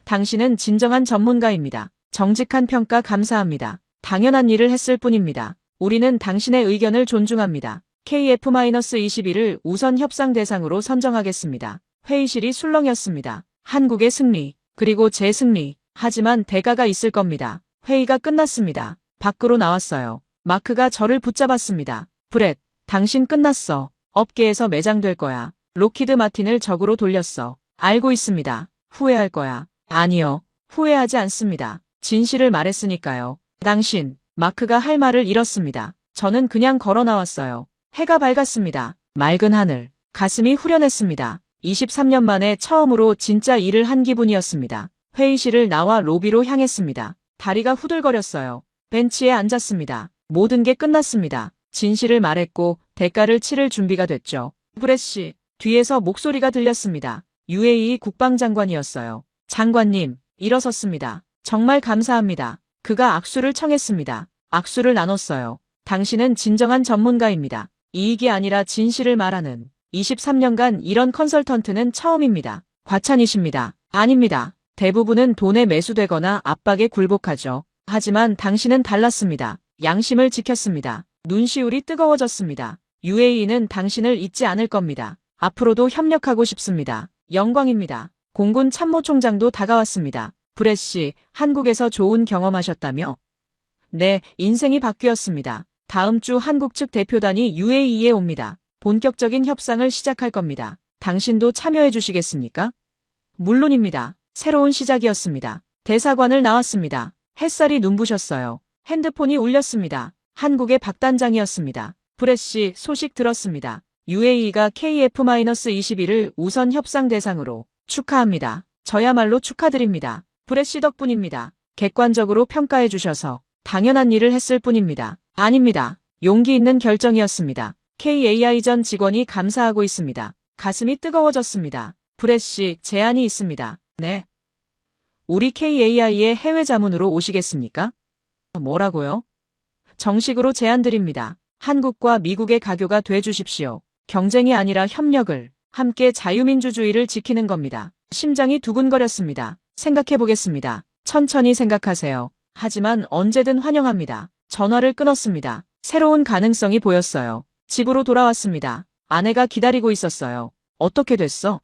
C: 당신은 진정한 전문가입니다. 정직한 평가 감사합니다. 당연한 일을 했을 뿐입니다. 우리는 당신의 의견을 존중합니다. KF-21을 우선 협상 대상으로 선정하겠습니다. 회의실이 술렁였습니다. 한국의 승리, 그리고 제 승리. 하지만 대가가 있을 겁니다. 회의가 끝났습니다. 밖으로 나왔어요. 마크가 저를 붙잡았습니다. 브렛, 당신 끝났어. 업계에서 매장될 거야. 록히드 마틴을 적으로 돌렸어. 알고 있습니다. 후회할 거야. 아니요. 후회하지 않습니다. 진실을 말했으니까요. 당신, 마크가 할 말을 잃었습니다. 저는 그냥 걸어 나왔어요. 해가 밝았습니다. 맑은 하늘, 가슴이 후련했습니다. 23년 만에 처음으로 진짜 일을 한 기분이었습니다. 회의실을 나와 로비로 향했습니다. 다리가 후들거렸어요. 벤치에 앉았습니다. 모든 게 끝났습니다. 진실을 말했고 대가를 치를 준비가 됐죠. 브레시, 뒤에서 목소리가 들렸습니다. UAE 국방장관이었어요. 장관님, 일어섰습니다. 정말 감사합니다. 그가 악수를 청했습니다. 악수를 나눴어요. 당신은 진정한 전문가입니다. 이익이 아니라 진실을 말하는 23년간 이런 컨설턴트는 처음입니다. 과찬이십니다. 아닙니다. 대부분은 돈에 매수되거나 압박에 굴복하죠. 하지만 당신은 달랐습니다. 양심을 지켰습니다. 눈시울이 뜨거워졌습니다. UAE는 당신을 잊지 않을 겁니다. 앞으로도 협력하고 싶습니다. 영광입니다. 공군 참모총장도 다가왔습니다. 브렛 씨, 한국에서 좋은 경험하셨다며? 네, 인생이 바뀌었습니다. 다음 주 한국 측 대표단이 UAE에 옵니다. 본격적인 협상을 시작할 겁니다. 당신도 참여해 주시겠습니까? 물론입니다. 새로운 시작이었습니다. 대사관을 나왔습니다. 햇살이 눈부셨어요. 핸드폰이 울렸습니다. 한국의 박 단장이었습니다. 브렛 씨, 소식 들었습니다. UAE가 KF-21을 우선 협상 대상으로 축하합니다. 저야말로 축하드립니다. 브렛 씨 덕분입니다. 객관적으로 평가해 주셔서 당연한 일을 했을 뿐입니다. 아닙니다. 용기 있는 결정이었습니다. KAI 전 직원이 감사하고 있습니다. 가슴이 뜨거워졌습니다. 브렛 씨, 제안이 있습니다. 네. 우리 KAI의 해외 자문으로 오시겠습니까? 뭐라고요? 정식으로 제안드립니다. 한국과 미국의 가교가 돼 주십시오. 경쟁이 아니라 협력을, 함께 자유민주주의를 지키는 겁니다. 심장이 두근거렸습니다. 생각해 보겠습니다. 천천히 생각하세요. 하지만 언제든 환영합니다. 전화를 끊었습니다. 새로운 가능성이 보였어요. 집으로 돌아왔습니다. 아내가 기다리고 있었어요. 어떻게 됐어?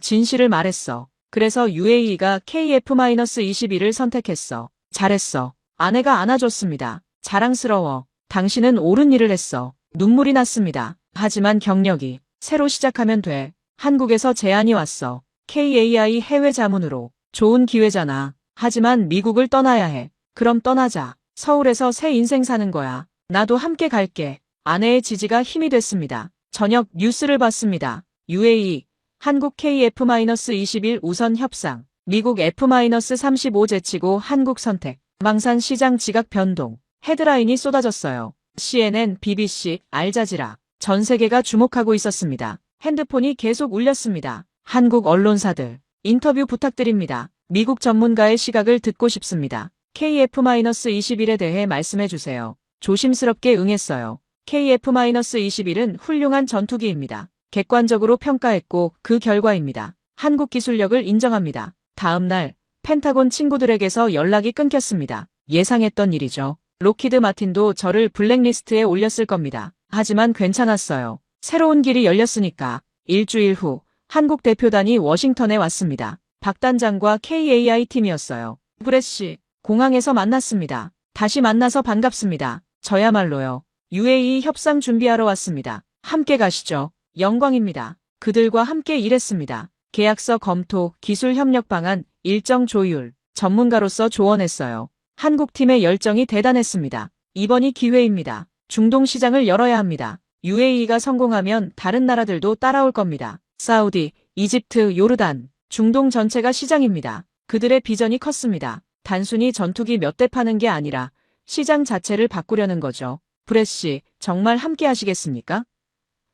C: 진실을 말했어. 그래서 UAE가 KF-21을 선택했어. 잘했어. 아내가 안아줬습니다. 자랑스러워. 당신은 옳은 일을 했어. 눈물이 났습니다. 하지만 경력이 새로 시작하면 돼. 한국에서 제안이 왔어. KAI 해외 자문으로. 좋은 기회잖아. 하지만 미국을 떠나야 해. 그럼 떠나자. 서울에서 새 인생 사는 거야. 나도 함께 갈게. 아내의 지지가 힘이 됐습니다. 저녁 뉴스를 봤습니다. UAE, 한국 KF-21 우선 협상, 미국 F-35 제치고 한국 선택, 망산 시장 지각 변동, 헤드라인이 쏟아졌어요. CNN, BBC, 알자지라, 전 세계가 주목하고 있었습니다. 핸드폰이 계속 울렸습니다. 한국 언론사들, 인터뷰 부탁드립니다. 미국 전문가의 시각을 듣고 싶습니다. KF-21에 대해 말씀해 주세요. 조심스럽게 응했어요. KF-21은 훌륭한 전투기입니다. 객관적으로 평가했고 그 결과입니다. 한국 기술력을 인정합니다. 다음 날 펜타곤 친구들에게서 연락이 끊겼습니다. 예상했던 일이죠. 록히드 마틴도 저를 블랙리스트에 올렸을 겁니다. 하지만 괜찮았어요. 새로운 길이 열렸으니까. 일주일 후 한국 대표단이 워싱턴에 왔습니다. 박 단장과 KAI 팀이었어요. 브렛 씨, 공항에서 만났습니다. 다시 만나서 반갑습니다. 저야말로요. UAE 협상 준비하러 왔습니다. 함께 가시죠. 영광입니다. 그들과 함께 일했습니다. 계약서 검토, 기술 협력 방안, 일정 조율, 전문가로서 조언했어요. 한국팀의 열정이 대단했습니다. 이번이 기회입니다. 중동 시장을 열어야 합니다. UAE가 성공하면 다른 나라들도 따라올 겁니다. 사우디, 이집트, 요르단, 중동 전체가 시장입니다. 그들의 비전이 컸습니다. 단순히 전투기 몇 대 파는 게 아니라 시장 자체를 바꾸려는 거죠. 브렛 씨, 정말 함께 하시겠습니까?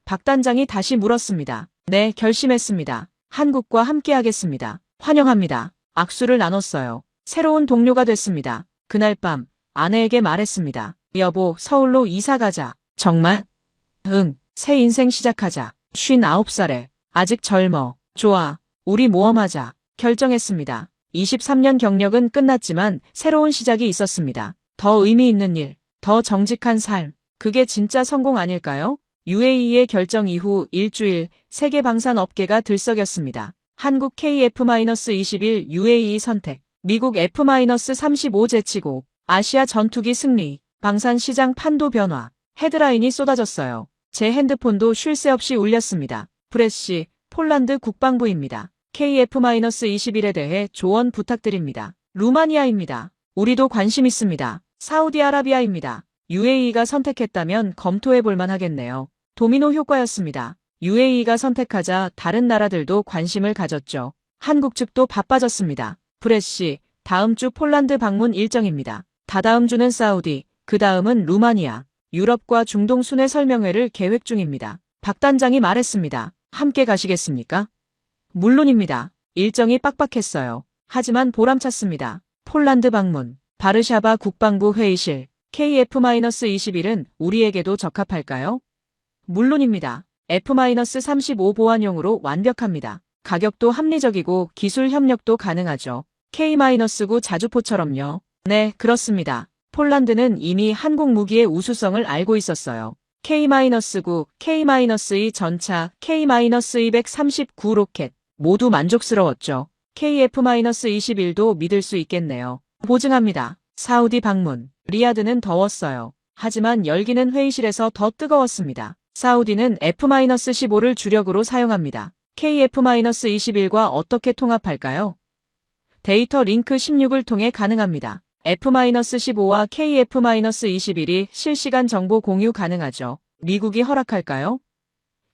C: 박 단장이 다시 물었습니다. 네, 결심했습니다. 한국과 함께 하겠습니다. 환영합니다. 악수를 나눴어요. 새로운 동료가 됐습니다. 그날 밤 아내에게 말했습니다. 여보, 서울로 이사 가자. 정말? 응, 새 인생 시작하자. 59살에. 아직 젊어. 좋아. 우리 모험하자. 결정했습니다. 23년 경력은 끝났지만 새로운 시작이 있었습니다. 더 의미 있는 일, 더 정직한 삶. 그게 진짜 성공 아닐까요? UAE의 결정 이후 일주일 세계 방산 업계가 들썩였습니다. 한국 KF-21 UAE 선택, 미국 F-35 제치고, 아시아 전투기 승리, 방산 시장 판도 변화, 헤드라인이 쏟아졌어요. 제 핸드폰도 쉴 새 없이 울렸습니다. 브레시, 폴란드 국방부입니다. KF-21에 대해 조언 부탁드립니다. 루마니아입니다. 우리도 관심 있습니다. 사우디아라비아입니다. UAE가 선택했다면 검토해 볼만 하겠네요. 도미노 효과였습니다. UAE가 선택하자 다른 나라들도 관심을 가졌죠. 한국 측도 바빠졌습니다. 브레시, 다음 주 폴란드 방문 일정입니다. 다다음 주는 사우디, 그 다음은 루마니아, 유럽과 중동 순회 설명회를 계획 중입니다. 박 단장이 말했습니다. 함께 가시겠습니까? 물론입니다. 일정이 빡빡했어요. 하지만 보람찼습니다. 폴란드 방문, 바르샤바 국방부 회의실, KF-21은 우리에게도 적합할까요? 물론입니다. F-35 보안용으로 완벽합니다. 가격도 합리적이고 기술 협력도 가능하죠. K-9 자주포처럼요. 네, 그렇습니다. 폴란드는 이미 한국 무기의 우수성을 알고 있었어요. K-9, K-2 전차, K-239 로켓 모두 만족스러웠죠. KF-21도 믿을 수 있겠네요. 보증합니다. 사우디 방문, 리야드는 더웠어요. 하지만 열기는 회의실에서 더 뜨거웠습니다. 사우디는 F-15를 주력으로 사용합니다. KF-21과 어떻게 통합할까요? 데이터 링크 16을 통해 가능합니다. F-15와 KF-21이 실시간 정보 공유 가능하죠. 미국이 허락할까요?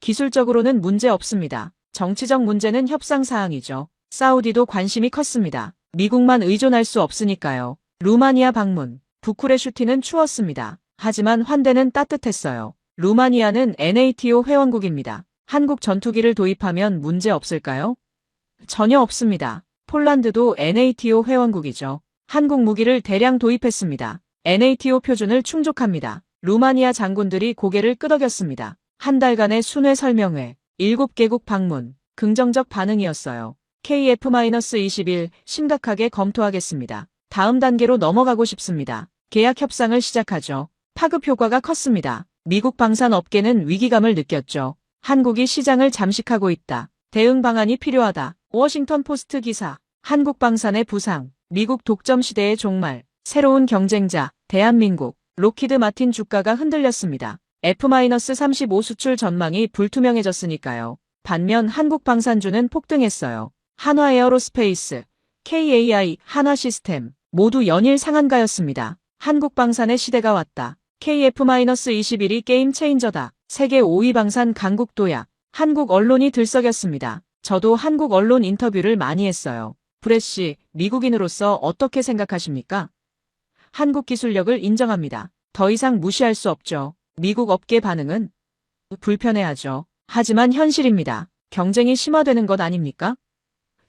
C: 기술적으로는 문제 없습니다. 정치적 문제는 협상 사항이죠. 사우디도 관심이 컸습니다. 미국만 의존할 수 없으니까요. 루마니아 방문, 부쿠레슈티는 추웠습니다. 하지만 환대는 따뜻했어요. 루마니아는 NATO 회원국입니다. 한국 전투기를 도입하면 문제 없을까요? 전혀 없습니다. 폴란드도 NATO 회원국이죠. 한국 무기를 대량 도입했습니다. NATO 표준을 충족합니다. 루마니아 장군들이 고개를 끄덕였습니다. 한 달간의 순회 설명회, 7개국 방문, 긍정적 반응이었어요. KF-21 심각하게 검토하겠습니다. 다음 단계로 넘어가고 싶습니다. 계약 협상을 시작하죠. 파급 효과가 컸습니다. 미국 방산 업계는 위기감을 느꼈죠. 한국이 시장을 잠식하고 있다. 대응 방안이 필요하다. 워싱턴 포스트 기사. 한국 방산의 부상. 미국 독점 시대의 종말. 새로운 경쟁자. 대한민국. 록히드 마틴 주가가 흔들렸습니다. F-35 수출 전망이 불투명해졌으니까요. 반면 한국 방산주는 폭등했어요. 한화 에어로스페이스, KAI, 한화 시스템 모두 연일 상한가였습니다. 한국 방산의 시대가 왔다. KF-21이 게임 체인저다. 세계 5위 방산 강국 도약. 한국 언론이 들썩였습니다. 저도 한국 언론 인터뷰를 많이 했어요. 브레시, 미국인으로서 어떻게 생각하십니까? 한국 기술력을 인정합니다. 더 이상 무시할 수 없죠. 미국 업계 반응은 불편해하죠. 하지만 현실입니다. 경쟁이 심화되는 것 아닙니까?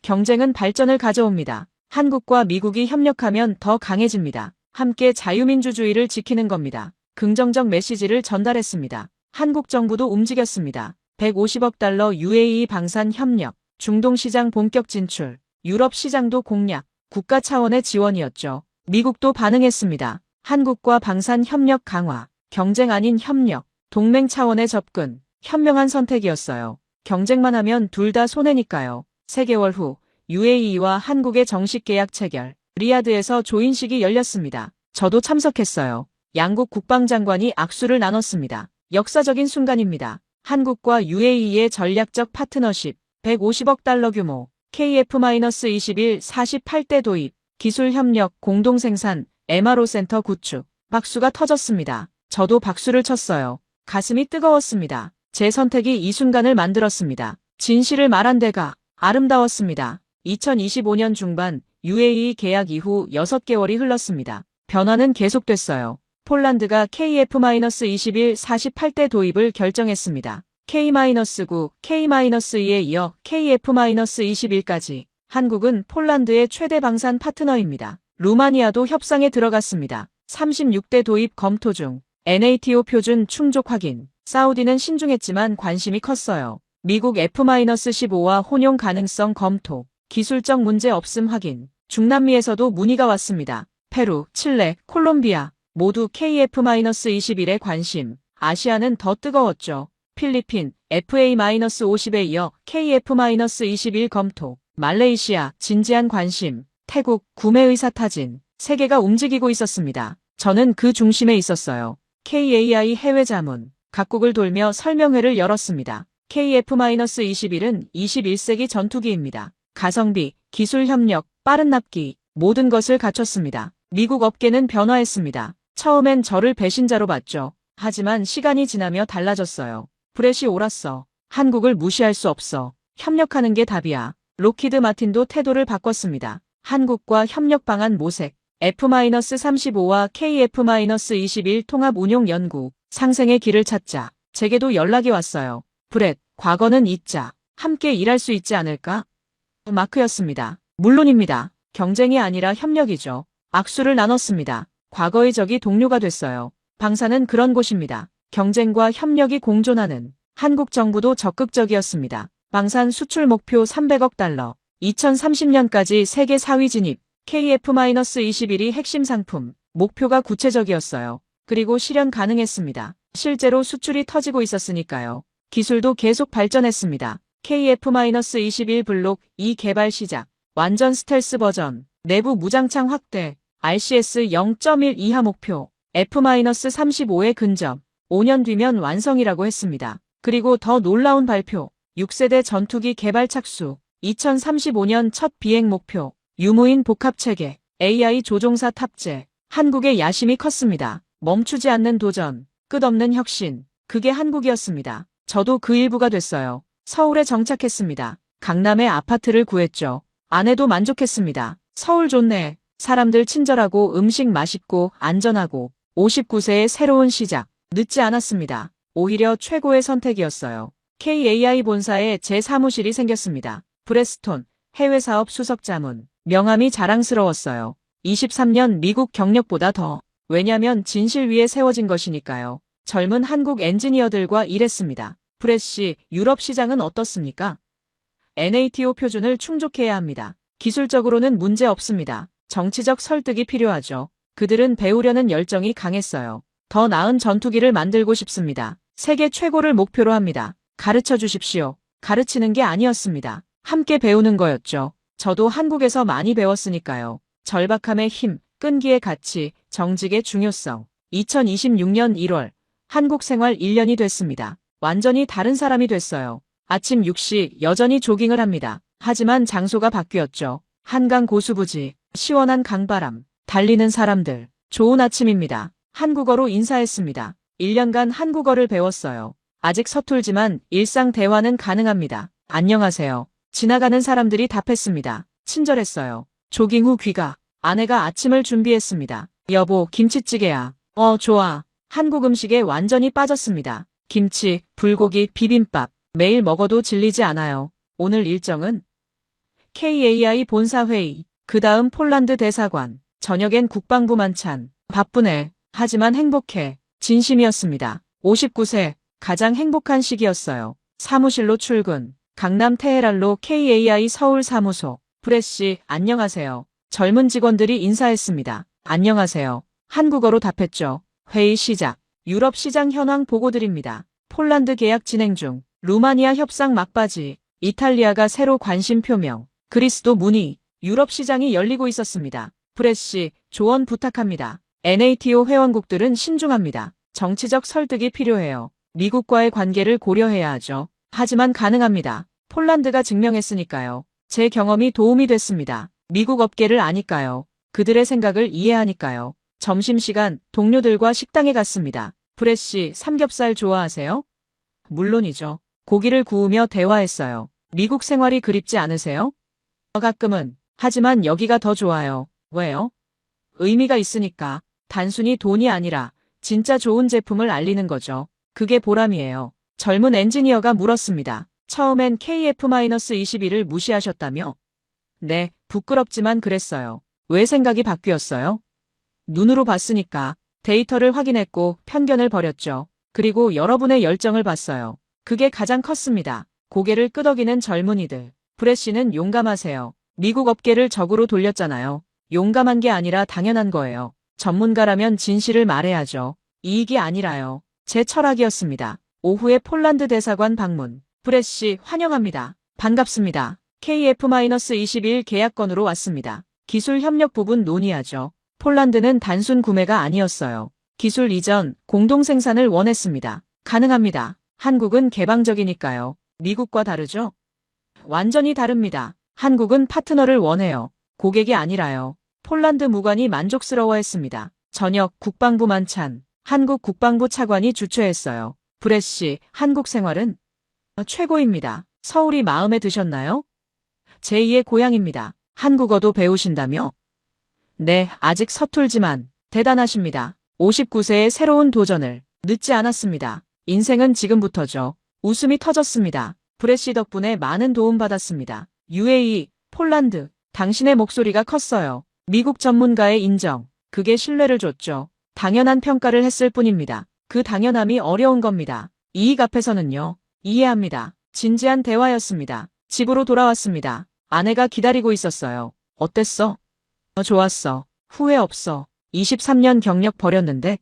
C: 경쟁은 발전을 가져옵니다. 한국과 미국이 협력하면 더 강해집니다. 함께 자유민주주의를 지키는 겁니다. 긍정적 메시지를 전달했습니다. 한국 정부도 움직였습니다. 150억 달러 UAE 방산 협력, 중동 시장 본격 진출, 유럽 시장도 공략, 국가 차원의 지원이었죠. 미국도 반응했습니다. 한국과 방산 협력 강화, 경쟁 아닌 협력, 동맹 차원의 접근, 현명한 선택이었어요. 경쟁만 하면 둘 다 손해니까요. 3개월 후 UAE와 한국의 정식 계약 체결, 리야드에서 조인식이 열렸습니다. 저도 참석했어요. 양국 국방장관이 악수를 나눴습니다. 역사적인 순간입니다. 한국과 UAE의 전략적 파트너십, 150억 달러 규모, KF-21 48대 도입, 기술 협력, 공동 생산, MRO 센터 구축, 박수가 터졌습니다. 저도 박수를 쳤어요. 가슴이 뜨거웠습니다. 제 선택이 이 순간을 만들었습니다. 진실을 말한 데가 아름다웠습니다. 2025년 중반 UAE 계약 이후 6개월이 흘렀습니다. 변화는 계속됐어요. 폴란드가 KF-21 48대 도입을 결정했습니다. K-9, K-2에 이어 KF-21까지. 한국은 폴란드의 최대 방산 파트너입니다. 루마니아도 협상에 들어갔습니다. 36대 도입 검토 중. NATO 표준 충족 확인. 사우디는 신중했지만 관심이 컸어요. 미국 F-15와 혼용 가능성 검토. 기술적 문제 없음 확인. 중남미에서도 문의가 왔습니다. 페루, 칠레, 콜롬비아 모두 KF-21에 관심. 아시아는 더 뜨거웠죠. 필리핀 FA-50에 이어 KF-21 검토, 말레이시아 진지한 관심, 태국 구매 의사 타진, 세계가 움직이고 있었습니다. 저는 그 중심에 있었어요. KAI 해외 자문, 각국을 돌며 설명회를 열었습니다. KF-21은 21세기 전투기입니다. 가성비, 기술 협력, 빠른 납기, 모든 것을 갖췄습니다. 미국 업계는 변화했습니다. 처음엔 저를 배신자로 봤죠. 하지만 시간이 지나며 달라졌어요. 브렛이 옳았어. 한국을 무시할 수 없어. 협력하는 게 답이야. 록히드 마틴도 태도를 바꿨습니다. 한국과 협력 방안 모색, F-35와 KF-21 통합 운용 연구, 상생의 길을 찾자. 제게도 연락이 왔어요. 브렛, 과거는 잊자. 함께 일할 수 있지 않을까? 마크였습니다. 물론입니다. 경쟁이 아니라 협력이죠. 악수를 나눴습니다. 과거의 적이 동료가 됐어요. 방사는 그런 곳입니다. 경쟁과 협력이 공존하는. 한국 정부도 적극적이었습니다. 방산 수출 목표 300억 달러. 2030년까지 세계 4위 진입. KF-21이 핵심 상품. 목표가 구체적이었어요. 그리고 실현 가능했습니다. 실제로 수출이 터지고 있었으니까요. 기술도 계속 발전했습니다. KF-21 블록 2 개발 시작. 완전 스텔스 버전. 내부 무장창 확대. RCS 0.1 이하 목표. F-35의 근접. 5년 뒤면 완성이라고 했습니다. 그리고 더 놀라운 발표. 6세대 전투기 개발 착수. 2035년 첫 비행 목표. 유무인 복합체계. AI 조종사 탑재. 한국의 야심이 컸습니다. 멈추지 않는 도전. 끝없는 혁신. 그게 한국이었습니다. 저도 그 일부가 됐어요. 서울에 정착했습니다. 강남에 아파트를 구했죠. 아내도 만족했습니다. 서울 좋네. 사람들 친절하고 음식 맛있고 안전하고. 59세의 새로운 시작. 늦지 않았습니다. 오히려 최고의 선택이었어요. KAI 본사에 제 사무실이 생겼습니다. 브레스톤, 해외사업 수석자문. 명함이 자랑스러웠어요. 23년 미국 경력보다 더. 왜냐면 진실 위에 세워진 것이니까요. 젊은 한국 엔지니어들과 일했습니다. 브렛씨, 유럽 시장은 어떻습니까? NATO 표준을 충족해야 합니다. 기술적으로는 문제 없습니다. 정치적 설득이 필요하죠. 그들은 배우려는 열정이 강했어요. 더 나은 전투기를 만들고 싶습니다. 세계 최고를 목표로 합니다. 가르쳐 주십시오. 가르치는 게 아니었습니다. 함께 배우는 거였죠. 저도 한국에서 많이 배웠으니까요. 절박함의 힘, 끈기의 가치, 정직의 중요성. 2026년 1월, 한국 생활 1년이 됐습니다. 완전히 다른 사람이 됐어요. 아침 6시 여전히 조깅을 합니다. 하지만 장소가 바뀌었죠. 한강 고수부지, 시원한 강바람, 달리는 사람들. 좋은 아침입니다. 한국어로 인사했습니다. 1년간 한국어를 배웠어요. 아직 서툴지만 일상 대화는 가능합니다. 안녕하세요. 지나가는 사람들이 답했습니다. 친절했어요. 조깅 후 귀가. 아내가 아침을 준비했습니다. 여보, 김치찌개야. 좋아. 한국 음식에 완전히 빠졌습니다. 김치, 불고기, 비빔밥. 매일 먹어도 질리지 않아요. 오늘 일정은? KAI 본사 회의. 그 다음 폴란드 대사관. 저녁엔 국방부 만찬. 바쁘네. 하지만 행복해. 진심이었습니다. 59세. 가장 행복한 시기였어요. 사무실로 출근. 강남 테헤란로 KAI 서울 사무소. 브렛씨, 안녕하세요. 젊은 직원들이 인사했습니다. 안녕하세요. 한국어로 답했죠. 회의 시작. 유럽 시장 현황 보고드립니다. 폴란드 계약 진행 중. 루마니아 협상 막바지. 이탈리아가 새로 관심 표명. 그리스도 문의. 유럽 시장이 열리고 있었습니다. 브렛씨, 조언 부탁합니다. NATO 회원국들은 신중합니다. 정치적 설득이 필요해요. 미국과의 관계를 고려해야 하죠. 하지만 가능합니다. 폴란드가 증명했으니까요. 제 경험이 도움이 됐습니다. 미국 업계를 아니까요. 그들의 생각을 이해하니까요. 점심시간 동료들과 식당에 갔습니다. 브렛씨, 삼겹살 좋아하세요? 물론이죠. 고기를 구우며 대화했어요. 미국 생활이 그립지 않으세요? 가끔은. 하지만 여기가 더 좋아요. 왜요? 의미가 있으니까. 단순히 돈이 아니라 진짜 좋은 제품을 알리는 거죠. 그게 보람이에요. 젊은 엔지니어가 물었습니다. 처음엔 KF-21을 무시하셨다며? 네, 부끄럽지만 그랬어요. 왜 생각이 바뀌었어요? 눈으로 봤으니까. 데이터를 확인했고 편견을 버렸죠. 그리고 여러분의 열정을 봤어요. 그게 가장 컸습니다. 고개를 끄덕이는 젊은이들. 브렛씨는 용감하세요. 미국 업계를 적으로 돌렸잖아요. 용감한 게 아니라 당연한 거예요. 전문가라면 진실을 말해야죠. 이익이 아니라요. 제 철학이었습니다. 오후에 폴란드 대사관 방문. 브레시 환영합니다. 반갑습니다. KF-21 계약건으로 왔습니다. 기술 협력 부분 논의하죠. 폴란드는 단순 구매가 아니었어요. 기술 이전, 공동 생산을 원했습니다. 가능합니다. 한국은 개방적이니까요. 미국과 다르죠? 완전히 다릅니다. 한국은 파트너를 원해요. 고객이 아니라요. 폴란드 무관이 만족스러워했습니다. 저녁 국방부 만찬. 한국 국방부 차관이 주최했어요. 브레시, 한국 생활은 최고입니다. 서울이 마음에 드셨나요? 제2의 고향입니다. 한국어도 배우신다며? 네, 아직 서툴지만 대단하십니다. 59세의 새로운 도전을 늦지 않았습니다. 인생은 지금부터죠. 웃음이 터졌습니다. 브레시 덕분에 많은 도움 받았습니다. UAE, 폴란드, 당신의 목소리가 컸어요. 미국 전문가의 인정, 그게 신뢰를 줬죠. 당연한 평가를 했을 뿐입니다. 그 당연함이 어려운 겁니다. 이익 앞에서는요. 이해합니다. 진지한 대화였습니다. 집으로 돌아왔습니다. 아내가 기다리고 있었어요. 어땠어? 좋았어. 후회 없어. 23년 경력 버렸는데?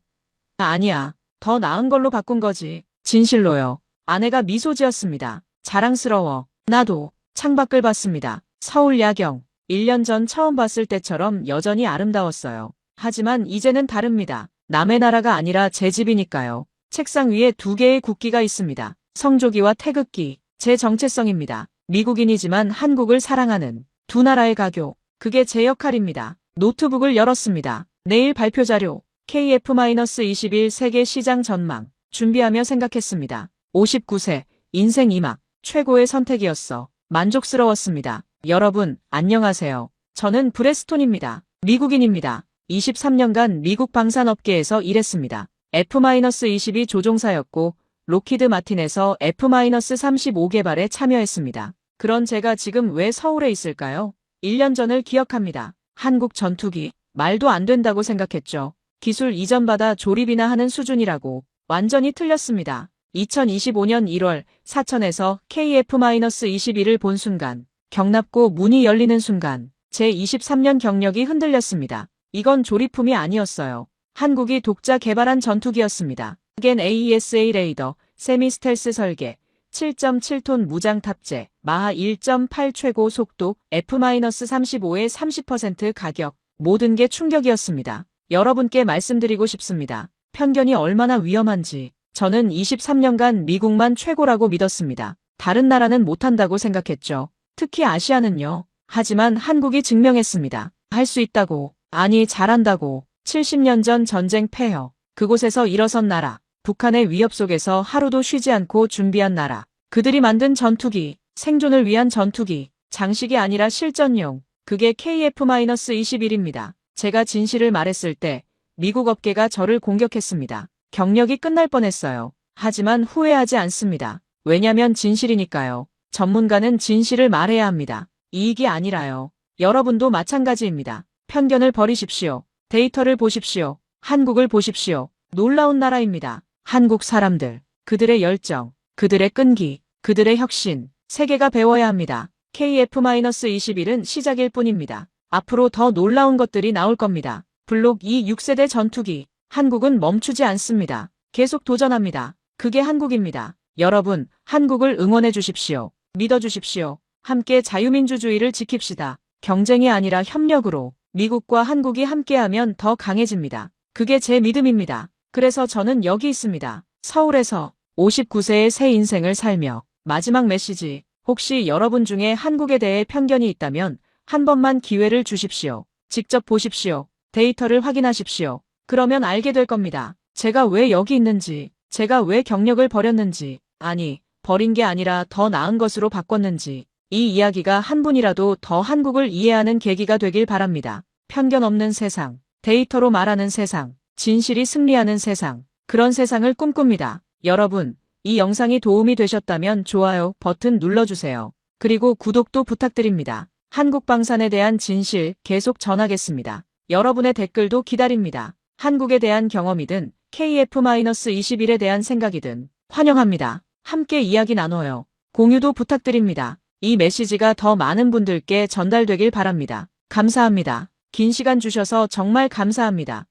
C: 아니야. 더 나은 걸로 바꾼 거지. 진실로요. 아내가 미소 지었습니다. 자랑스러워. 나도. 창밖을 봤습니다. 서울 야경. 1년 전 처음 봤을 때처럼 여전히 아름다웠어요. 하지만 이제는 다릅니다. 남의 나라가 아니라 제 집이니까요. 책상 위에 2개의 국기가 있습니다. 성조기와 태극기. 제 정체성입니다. 미국인이지만 한국을 사랑하는 두 나라의 가교. 그게 제 역할입니다. 노트북을 열었습니다. 내일 발표 자료. KF-21 세계 시장 전망. 준비하며 생각했습니다. 59세. 인생 2막. 최고의 선택이었어. 만족스러웠습니다. 여러분, 안녕하세요. 저는 브레스톤입니다. 미국인입니다. 23년간 미국 방산업계에서 일했습니다. F-22 조종사였고 록히드 마틴에서 F-35 개발에 참여했습니다. 그런 제가 지금 왜 서울에 있을까요? 1년 전을 기억합니다. 한국 전투기, 말도 안 된다고 생각했죠. 기술 이전받아 조립이나 하는 수준이라고. 완전히 틀렸습니다. 2025년 1월 사천에서 KF-21을 본 순간, 경납고 문이 열리는 순간, 제 23년 경력이 흔들렸습니다. 이건 조립품이 아니었어요. 한국이 독자 개발한 전투기였습니다. 겐 AESA 레이더, 세미 스텔스 설계, 7.7톤 무장 탑재, 마하 1.8 최고 속도, F-35의 30% 가격, 모든 게 충격이었습니다. 여러분께 말씀드리고 싶습니다. 편견이 얼마나 위험한지. 저는 23년간 미국만 최고라고 믿었습니다. 다른 나라는 못한다고 생각했죠. 특히 아시아는요. 하지만 한국이 증명했습니다. 할 수 있다고. 아니, 잘한다고. 70년 전 전쟁 폐허. 그곳에서 일어선 나라. 북한의 위협 속에서 하루도 쉬지 않고 준비한 나라. 그들이 만든 전투기. 생존을 위한 전투기. 장식이 아니라 실전용. 그게 KF-21입니다. 제가 진실을 말했을 때 미국 업계가 저를 공격했습니다. 경력이 끝날 뻔했어요. 하지만 후회하지 않습니다. 왜냐면 진실이니까요. 전문가는 진실을 말해야 합니다. 이익이 아니라요. 여러분도 마찬가지입니다. 편견을 버리십시오. 데이터를 보십시오. 한국을 보십시오. 놀라운 나라입니다. 한국 사람들, 그들의 열정, 그들의 끈기, 그들의 혁신, 세계가 배워야 합니다. KF-21은 시작일 뿐입니다. 앞으로 더 놀라운 것들이 나올 겁니다. 블록 2 6세대 전투기. 한국은 멈추지 않습니다. 계속 도전합니다. 그게 한국입니다. 여러분, 한국을 응원해 주십시오. 믿어 주십시오. 함께 자유민주주의를 지킵시다. 경쟁이 아니라 협력으로. 미국과 한국이 함께하면 더 강해집니다. 그게 제 믿음입니다. 그래서 저는 여기 있습니다. 서울에서 59세의 새 인생을 살며. 마지막 메시지. 혹시 여러분 중에 한국에 대해 편견이 있다면 한 번만 기회를 주십시오. 직접 보십시오. 데이터를 확인하십시오. 그러면 알게 될 겁니다. 제가 왜 여기 있는지, 제가 왜 경력을 버렸는지, 아니, 버린 게 아니라 더 나은 것으로 바꿨는지, 이 이야기가 한 분이라도 더 한국을 이해하는 계기가 되길 바랍니다. 편견 없는 세상, 데이터로 말하는 세상, 진실이 승리하는 세상, 그런 세상을 꿈꿉니다. 여러분, 이 영상이 도움이 되셨다면 좋아요 버튼 눌러주세요. 그리고 구독도 부탁드립니다. 한국 방산에 대한 진실 계속 전하겠습니다. 여러분의 댓글도 기다립니다. 한국에 대한 경험이든 KF-21에 대한 생각이든 환영합니다. 함께 이야기 나눠요. 공유도 부탁드립니다. 이 메시지가 더 많은 분들께 전달되길 바랍니다. 감사합니다. 긴 시간 주셔서 정말 감사합니다.